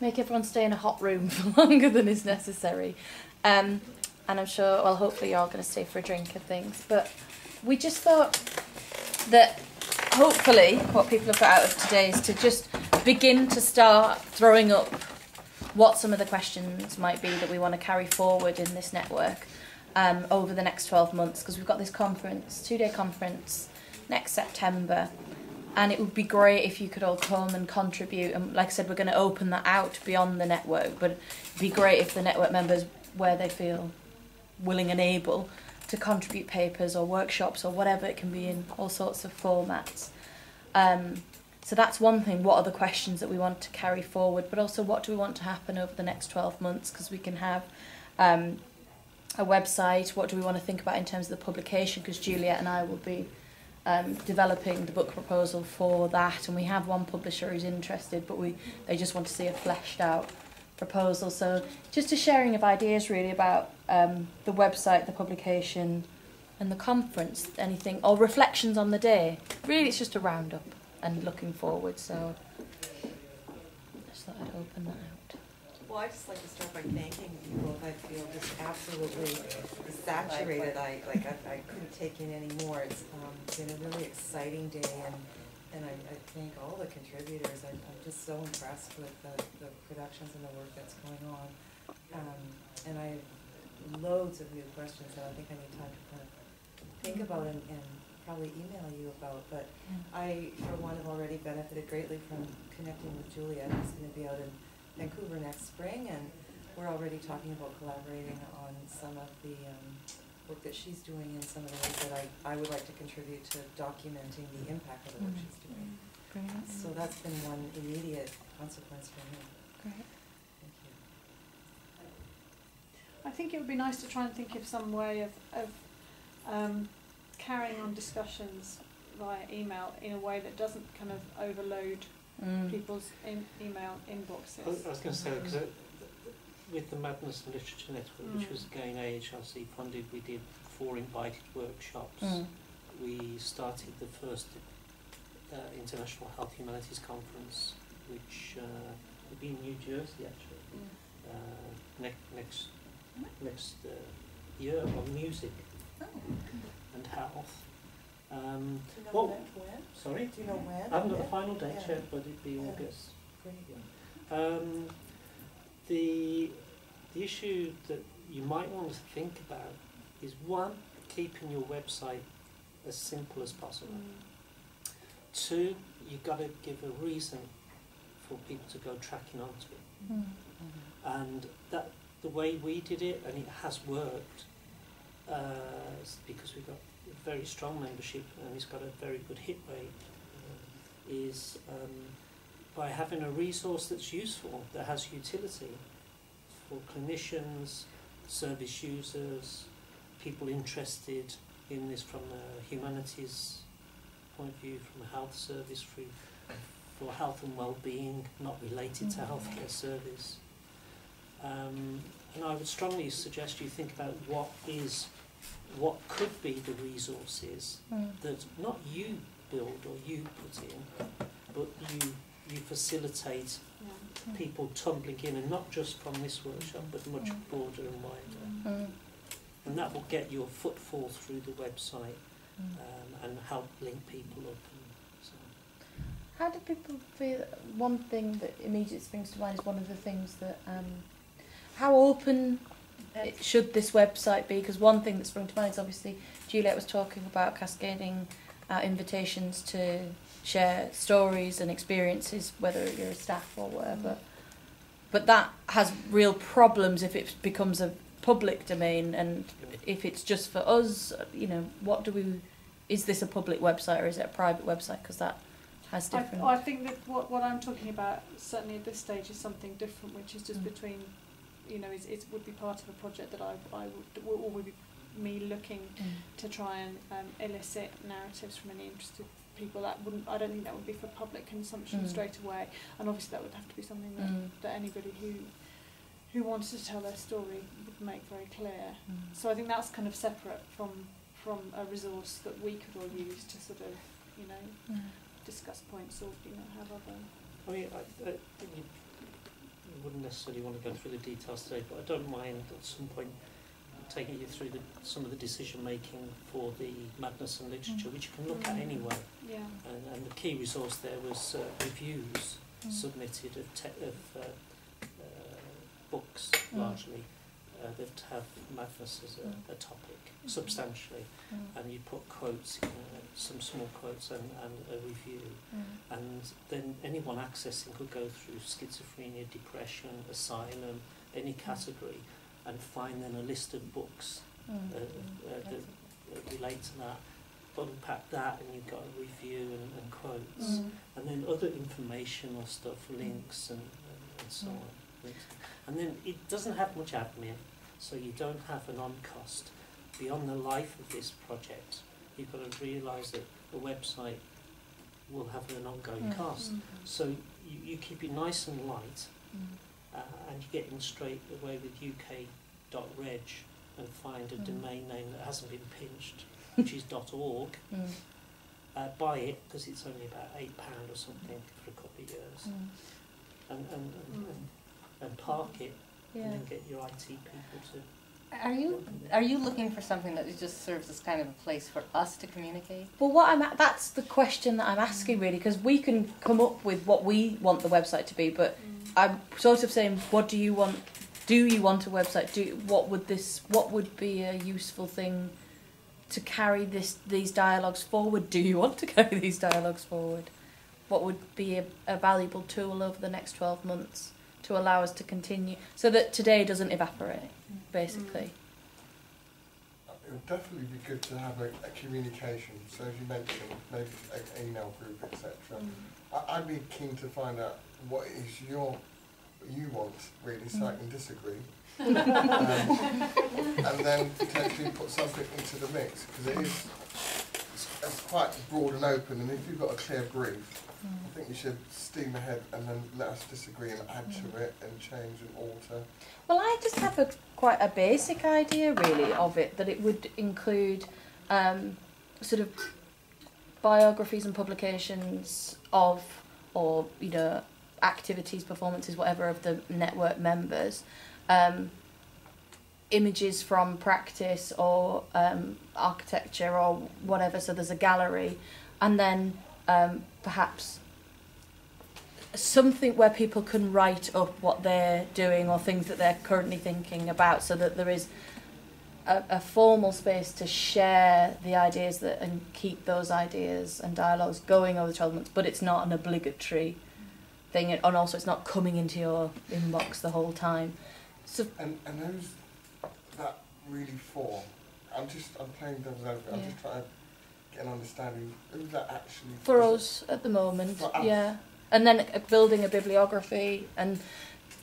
make everyone stay in a hot room for longer than is necessary. And I'm sure, well, hopefully you're all going to stay for a drink and things. But we just thought that hopefully what people have got out of today is to just begin to start throwing up what some of the questions might be that we want to carry forward in this network over the next 12 months, because we've got this conference, 2-day conference next September, and it would be great if you could all come and contribute. And like I said, we're going to open that out beyond the network, but it'd be great if the network members, where they feel willing and able, to contribute papers or workshops or whatever. It can be in all sorts of formats. So that's one thing. What are the questions that we want to carry forward, but also what do we want to happen over the next 12 months, because we can have a website. What do we want to think about in terms of the publication, because Juliet and I will be developing the book proposal for that, and we have one publisher who's interested, but they just want to see a fleshed out proposal. So just a sharing of ideas really about the website, the publication and the conference, anything, or reflections on the day. Really it's just a roundup and looking forward, so I just thought I'd open that out. Well, I'd just like to start by thanking people. I feel just absolutely saturated. I couldn't take in any more. It's been a really exciting day, and I thank all the contributors. I'm just so impressed with the productions and the work that's going on. And I have loads of new questions that I think I need time to kind of think about and probably email you about. But I, for one, have already benefited greatly from connecting with Juliet, who's going to be out in Vancouver next spring, and we're already talking about collaborating on some of the work that she's doing and some of the ways that I would like to contribute to documenting the impact of the work she's doing. Great. So that's been one immediate consequence for me. Great. Thank you. I think it would be nice to try and think of some way of carrying on discussions via email in a way that doesn't kind of overload people's email inboxes. I was going to say, because with the Madness and Literature Network, which was again AHRC funded, we did 4 invited workshops. We started the first International Health Humanities Conference, which will be in New Jersey actually, next year, on music and health. Do you know when? Sorry? Do you know when? I haven't got the final date yet, but it'll be August. The issue that you might want to think about is, one, keeping your website as simple as possible. 2, you've got to give a reason for people to go tracking onto it. And that the way we did it, and it has worked, because we've got a very strong membership and it's got a very good hit rate, is by having a resource that's useful, that has utility for clinicians, service users, people interested in this from a humanities point of view, from a health service, for health and well-being, not related to healthcare service. And I would strongly suggest you think about what could be the resources that not you build or you put in, but you facilitate people tumbling in, and not just from this workshop, but much broader and wider. And that will get your footfall through the website and help link people up. And so. How do people feel? One thing that immediately springs to mind is one of the things that, how open should this website be? Because one thing that sprung to mind is obviously Juliet was talking about cascading invitations to share stories and experiences, whether you're a staff or whatever. But that has real problems if it becomes a public domain, and if it's just for us, what do we? Is this a public website or is it a private website? Because that has different. I think that what I'm talking about certainly at this stage is something different, which is just between, it would be part of a project that would be me looking to try and elicit narratives from any interested people. I don't think that would be for public consumption straight away, and obviously that would have to be something that anybody who wanted to tell their story would make very clear. So I think that's kind of separate from a resource that we could all use to sort of, discuss points or, have other... I mean, I think you wouldn't necessarily want to go through the details today, but I don't mind at some point taking you through some of the decision making for the Madness and Literature, which you can look at anyway. Yeah. And the key resource there was reviews submitted of books, largely, that have madness as a topic, substantially. And you put quotes, some small quotes and a review. And then anyone accessing could go through schizophrenia, depression, asylum, any category, and find then a list of books that relate to that. Unpack that, and you've got a review and quotes. And then other informational stuff, links and so on. And then it doesn't have much admin, so you don't have an on-cost. Beyond the life of this project, you've got to realise that the website will have an ongoing cost. So you keep it nice and light, and you're getting straight away with uk.reg and find a domain name that hasn't been pinched, which is .org. Buy it, because it's only about £8 or something for a couple of years. And park it, and then get your IT people to... Are you looking for something that just serves as kind of a place for us to communicate? Well, that's the question that I'm asking, really, because we can come up with what we want the website to be, but I'm sort of saying, what do you want? Do you want a website? What would be a useful thing to carry these dialogues forward? Do you want to carry these dialogues forward? What would be a valuable tool over the next 12 months to allow us to continue, so that today doesn't evaporate, basically? It would definitely be good to have a communication. So as you mentioned, maybe an email group, etc. I'd be keen to find out what it is you want, really, so I can disagree. And then potentially put something into the mix, because it is as quite broad and open, and if you've got a clear brief, I think you should steam ahead and then let us disagree and add to it and change and alter. Well, I just have quite a basic idea, really, of it, that it would include sort of biographies and publications of, or, you know, activities, performances, whatever, of the network members, images from practice or architecture or whatever, so there's a gallery, and then perhaps something where people can write up what they're doing or things that they're currently thinking about, so that there is a formal space to share the ideas that and keep those ideas and dialogues going over the 12 months, but it's not an obligatory thing, and also it's not coming into your inbox the whole time. So and who's that really for? I'm playing devil's advocate. I'm just trying to get an understanding. Who's that actually for us at the moment? For us. Yeah, and then building a bibliography. And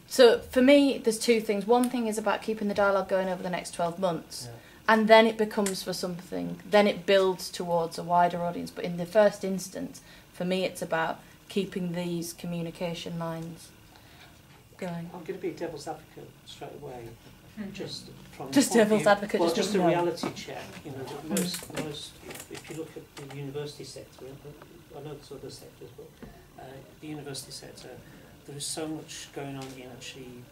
so for me, there's two things. One thing is about keeping the dialogue going over the next 12 months. Yeah. And then it becomes for something. Then it builds towards a wider audience. But in the first instance, for me, it's about keeping these communication lines going. I'm going to be a devil's advocate straight away. Just from Just the point of devil's view- advocate, Well, just just a no. reality check. You know, that most, if you look at the university sector, I know there's other sectors, but the university sector, there is so much going on in actually,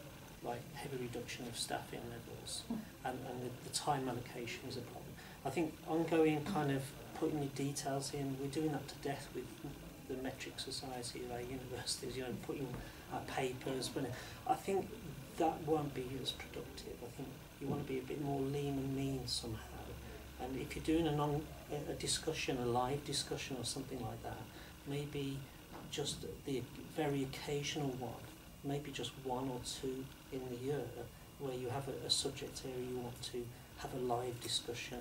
like, heavy reduction of staffing levels, and the time allocation is a problem. I think ongoing kind of putting the details in, we're doing that to death with the Metric Society at our universities, you know, putting our papers, but I think that won't be as productive. I think you want to be a bit more lean and mean somehow. And if you're doing a discussion, a live discussion or something like that, maybe just the very occasional one, maybe just one or two in the year, where you have a subject area you want to have a live discussion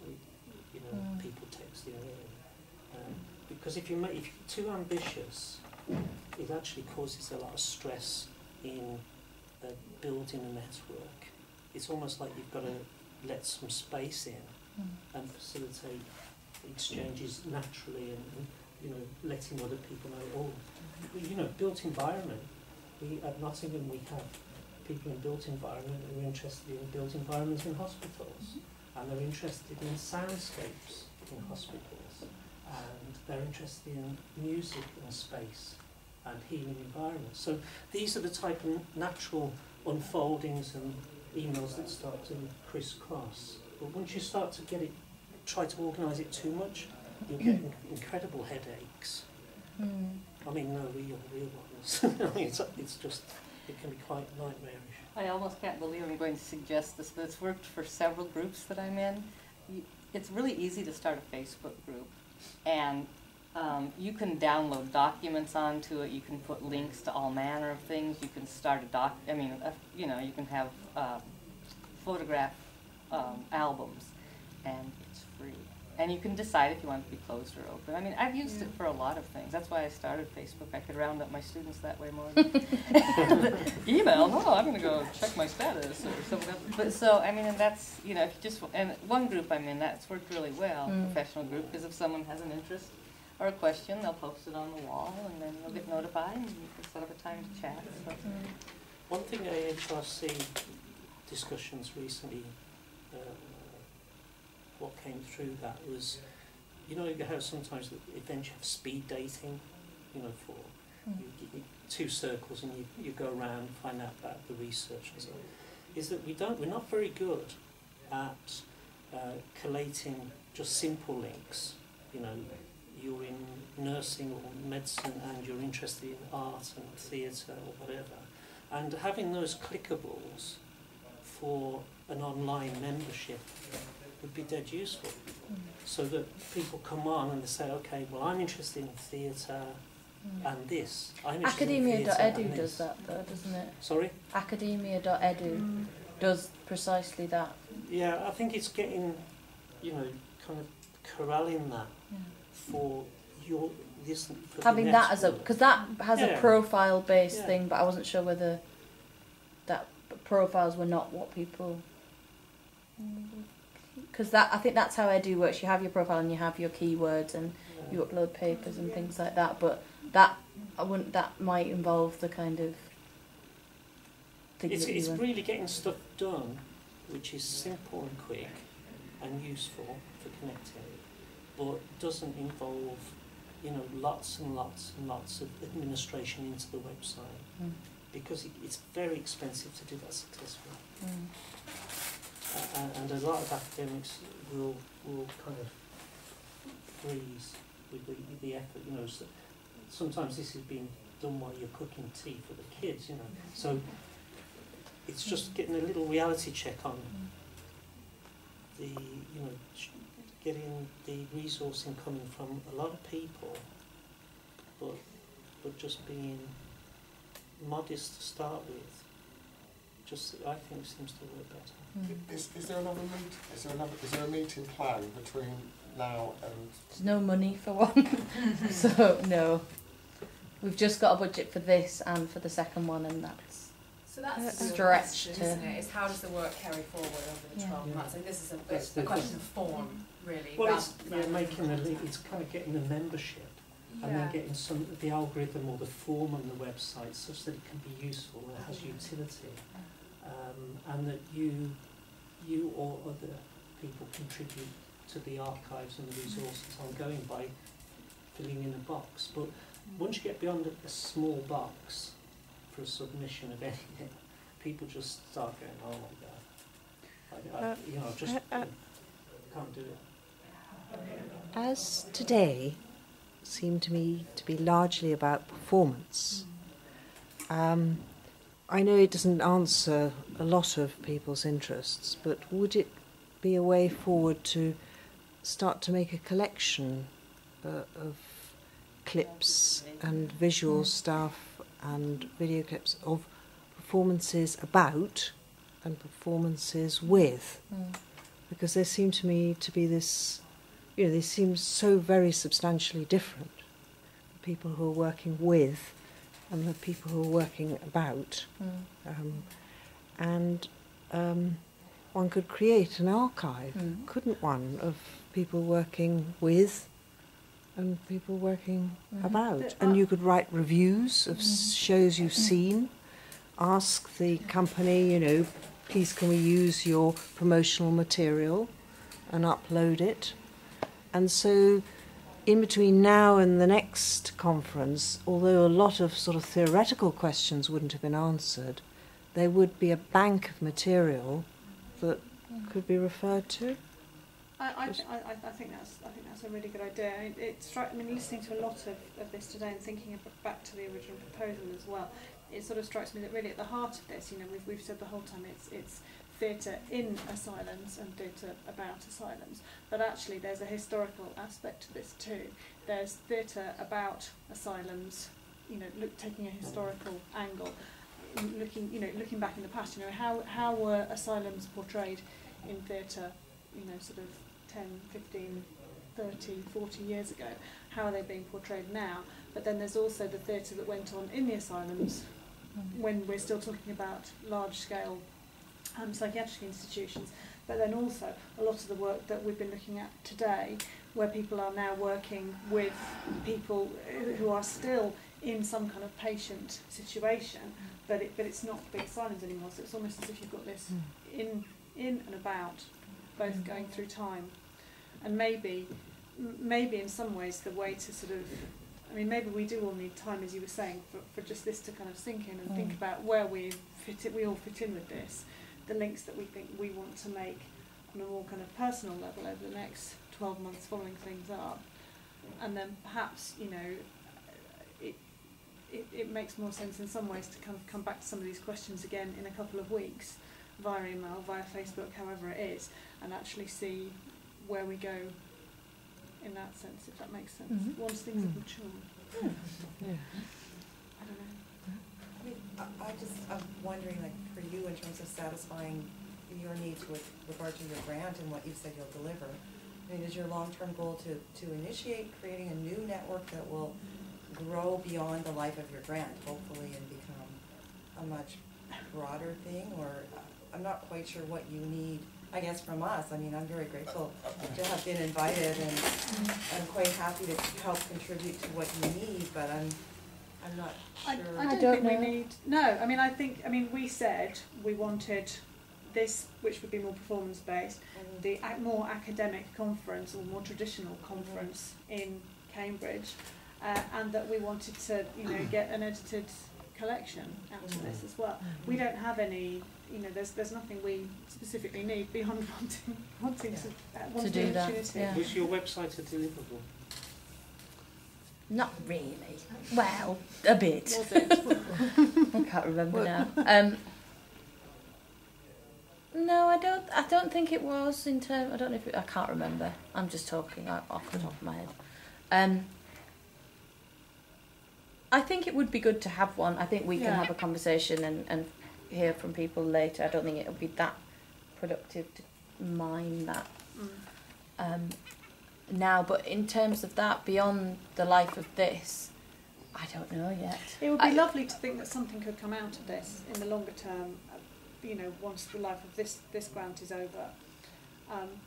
with, you know, people texting in. Because if you're too ambitious, it actually causes a lot of stress in building a network. It's almost like you've got to let some space in and facilitate exchanges naturally, and you know, letting other people know. You know, built environment. At Nottingham we have people in built environment who are interested in built environments in hospitals, and they're interested in soundscapes in hospitals, and they're interested in music and space and healing environments. So these are the type of natural unfoldings and emails that start to crisscross. But once you start to try to organise it too much, you'll get incredible headaches. I mean, no real ones. I mean, it's just, it can be quite nightmarish. I almost can't believe I'm going to suggest this, but it's worked for several groups that I'm in. It's really easy to start a Facebook group, and you can download documents onto it. You can put links to all manner of things. You can start you know, you can have photograph albums, and it's free. And you can decide if you want it to be closed or open. I mean, I've used it for a lot of things. That's why I started Facebook. I could round up my students that way more. Email? No, I'm going to go check my status or something else. But so, I mean, and that's, you know, if you just, and one group I'm in, that's worked really well, professional group, because if someone has an interest or a question, they'll post it on the wall, and then you'll get notified, and you can set up a time to chat. So. One thing AHRC discussions recently, what came through that was, you know how sometimes events have speed dating, you know, for you two circles and you go around and find out about the research and so on, is that we're not very good at collating just simple links. You know, you're in nursing or medicine and you're interested in art and theatre or whatever, and having those clickables for an online membership would be dead useful, so that people come on and they say, okay, well, I'm interested in theatre and this. Academia.edu does that though, doesn't it? Sorry? Academia.edu does precisely that. Yeah, I think it's getting, you know, kind of corralling that for your this. For having that as a, because that has a profile-based thing, but I wasn't sure whether that profiles were not what people Because I think that's how Edu works. You have your profile and you have your keywords and you upload papers and things like that. But that might involve the kind of thing It's that you really getting stuff done, which is simple and quick and useful for connecting, but doesn't involve, lots and lots and lots of administration into the website, because it's very expensive to do that successfully. And a lot of academics will kind of freeze with the effort. So sometimes this is being done while you're cooking tea for the kids. So it's just getting a little reality check on the getting the resourcing coming from a lot of people, but just being modest to start with. Just I think seems to work better. Is there another meeting? Is there a meeting planned between now and? There's no money for one, so no. We've just got a budget for this and for the second one, and that's so that's a the stretch question, to. isn't it? Is how does the work carry forward over the 12 months? And this is a question of form, really. Well, it's making it's kind of getting the membership. And then getting the algorithm or the form on the website such that it can be useful and it has utility, and that you or other people contribute to the archives and the resources ongoing by filling in a box. But once you get beyond a small box for a submission of anything, people just start going, oh my God, can't do it. As today seemed to me to be largely about performance. I know it doesn't answer a lot of people's interests, but would it be a way forward to start to make a collection of clips and visual stuff and video clips of performances about and performances with? Because there seemed to me to be this, they seem so very substantially different. The people who are working with and the people who are working about. One could create an archive, couldn't one, of people working with and people working about. And you could write reviews of shows you've seen, ask the company, please can we use your promotional material and upload it. And so in between now and the next conference, although a lot of sort of theoretical questions wouldn't have been answered, there would be a bank of material that could be referred to. I think that's a really good idea. Listening to a lot of this today and thinking back to the original proposal as well, it sort of strikes me that really at the heart of this, we've said the whole time it's theatre in asylums and theatre about asylums, but actually there's a historical aspect to this too. There's theatre about asylums, taking a historical angle, looking back in the past. How were asylums portrayed in theatre, sort of 10, 15, 30, 40 years ago? How are they being portrayed now? But then there's also the theatre that went on in the asylums when we're still talking about large-scale psychiatric institutions, but then also a lot of the work that we've been looking at today, where people are now working with people who are still in some kind of patient situation, but it's not big asylums anymore. So it's almost as if you've got this in and about, both going through time, and maybe in some ways the way to sort of, maybe we do all need time, as you were saying, for just this to kind of sink in and think about where we all fit in with this. The links that we think we want to make on a more kind of personal level over the next 12 months following things up. And then perhaps, it makes more sense in some ways to kind of come back to some of these questions again in a couple of weeks, via email, via Facebook, however it is, and actually see where we go in that sense, if that makes sense, once things have matured. I don't know. I'm wondering, for you, in terms of satisfying your needs with regard to your grant and what you've said you'll deliver, is your long-term goal to initiate creating a new network that will grow beyond the life of your grant, hopefully, and become a much broader thing? Or I'm not quite sure what you need I guess from us. I mean, I'm very grateful to have been invited, and I'm quite happy to help contribute to what you need, but I'm not sure. I don't think we need. No, I mean, we said we wanted this, which would be more performance based, the more academic conference or more traditional conference in Cambridge, and that we wanted to, get an edited collection out of this as well. We don't have any. There's nothing we specifically need beyond wanting to do that. Yeah. Was your website a deliverable? Not really. Well, a bit. Was it? I can't remember now. No, I don't think it was in terms. I don't know if I can't remember. I'm just talking off the top of my head. I think it would be good to have one. I think we can have a conversation and hear from people later. I don't think it'll be that productive to mine that now. But in terms of that, beyond the life of this, I don't know yet. It would be lovely to think that something could come out of this in the longer term, once the life of this grant is over.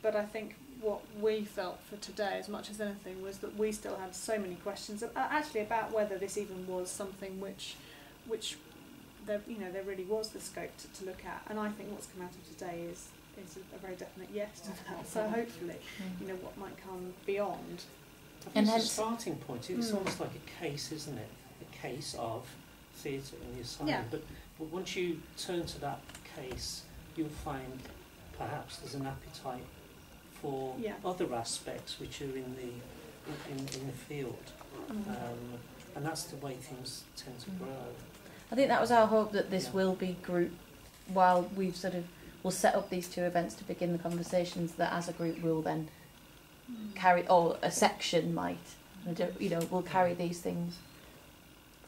But I think what we felt for today, as much as anything, was that we still had so many questions actually about whether this even was something which there really was the scope to look at. And I think what's come out of today is a very definite yes to that. So hopefully, what might come beyond. I think it's a starting point. It's almost like a case, isn't it? A case of theatre in the asylum. Yeah. But once you turn to that case, you'll find perhaps there's an appetite for other aspects which are in the field, and that's the way things tend to grow. I think that was our hope, that this will be group, while we'll set up these two events to begin the conversations, that as a group we'll then carry, or a section might, we'll carry these things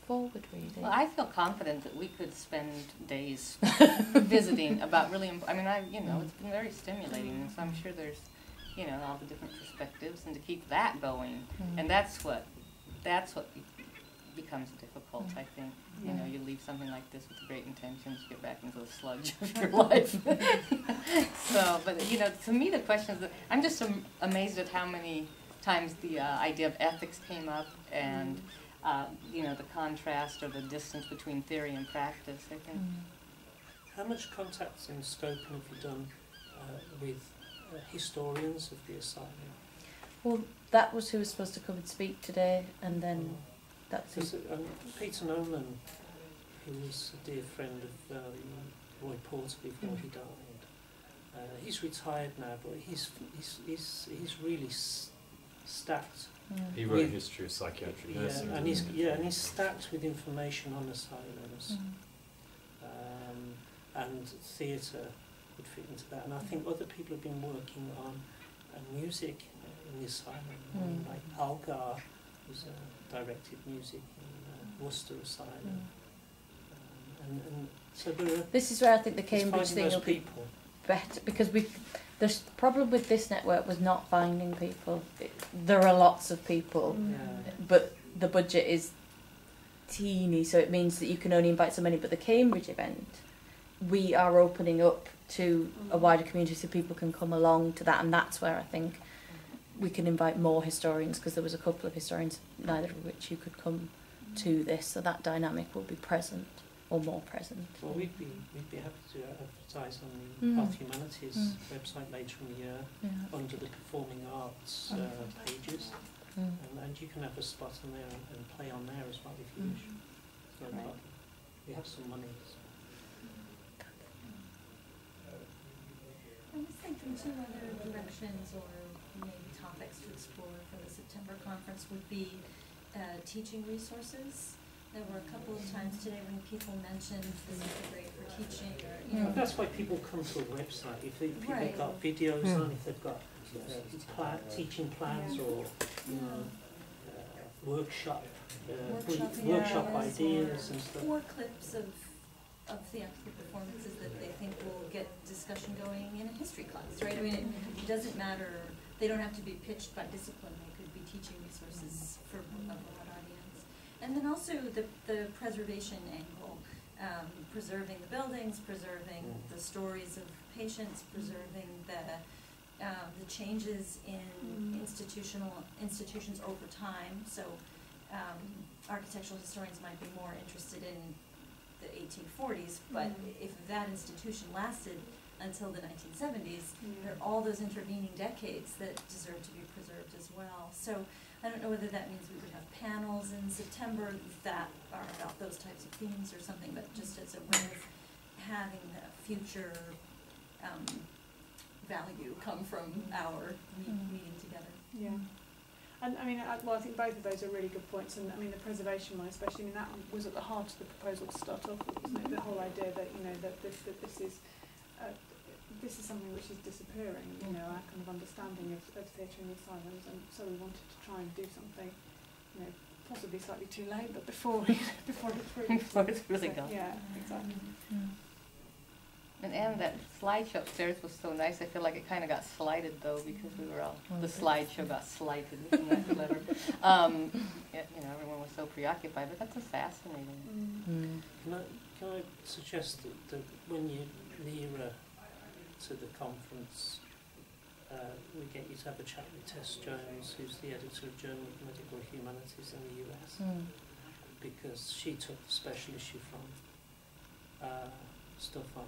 forward, really. Well, I feel confident that we could spend days visiting about really, it's been very stimulating, and so I'm sure there's, all the different perspectives, and to keep that going, and that's what becomes difficult, I think. You leave something like this with great intentions, get back into the sludge of your life. So, but to me the question is that I'm just amazed at how many times the idea of ethics came up, and the contrast or the distance between theory and practice, I think. How much contacts and scoping have you done with historians of the asylum? Well, that was who was supposed to come and speak today, and then that's Peter Nolan, who was a dear friend of Roy Porter before he died. He's retired now, but he's really stacked. He wrote History of Psychiatric Nursing. And he's stacked with information on asylums, and theatre would fit into that. And I think other people have been working on music in the asylum, like Algar, who's directed music in Worcester Asylum. And so this is where I think the Cambridge thing will be better, because the problem with this network was not finding people. There are lots of people, but the budget is teeny, so it means that you can only invite so many. But the Cambridge event, we are opening up to a wider community, so people can come along to that, and that's where I think we can invite more historians, because there was a couple of historians, neither of which you could come to this, so that dynamic will be present, or more present. Well, we'd be happy to advertise on the Art Humanities website later in the year, under the Performing Arts pages, and you can have a spot on there and play on there as well if you wish. No problem. We have some money. I was thinking two other directions or maybe topics to explore for the September conference would be teaching resources. There were a couple of times today when people mentioned this would be great for teaching, or That's why people come to a website. If people have got videos on, if they've got teaching plans, or workshop ideas and stuff. Or clips of theatrical performances that they think will get discussion going in a history class, right? I mean, it doesn't matter. They don't have to be pitched by discipline. They could be teaching resources for a broad audience. And then also the preservation angle. preserving the buildings, preserving the stories of patients, preserving the changes in institutions over time. So architectural historians might be more interested in the 1840s, but if that institution lasted until the 1970s, there are all those intervening decades that deserve to be preserved as well. So I don't know whether that means we would have panels in September that are about those types of themes or something, but just as a way of having the future value come from our meeting together. Yeah. And I mean, I think both of those are really good points. And I mean, the preservation one especially, I mean, that was at the heart of the proposal to start off with, wasn't it? The whole idea that, you know, that this is something which is disappearing, you know, our kind of understanding of theatre in the asylums, and so we wanted to try and do something, you know, possibly slightly too late, but before it's really gone. Yeah, exactly. And that slideshow upstairs was so nice. I feel like it kind of got slighted though, because we were all the slideshow got slighted. Isn't that clever? Yeah, you know, everyone was so preoccupied, but that's a fascinating. Can I suggest that when you nearer to the conference, we get you to have a chat with Tess Jones, who's the editor of Journal of Medical Humanities in the US, because she took the special issue from stuff on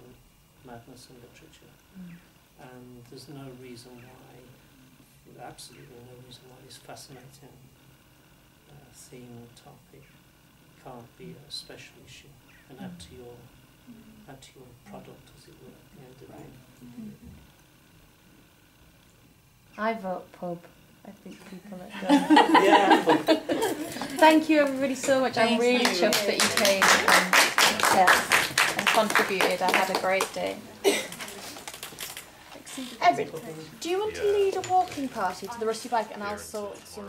madness and literature, and there's no reason why, absolutely no reason why this fascinating theme or topic can't be a special issue and add to your product, as it were, at the end of the day. I vote pub. I think people are done. Yeah. Thank you everybody so much. I'm really Thank chuffed that you came and contributed. I had a great day. Do you want to lead a walking party to the Rusty Bike, and I'll sort some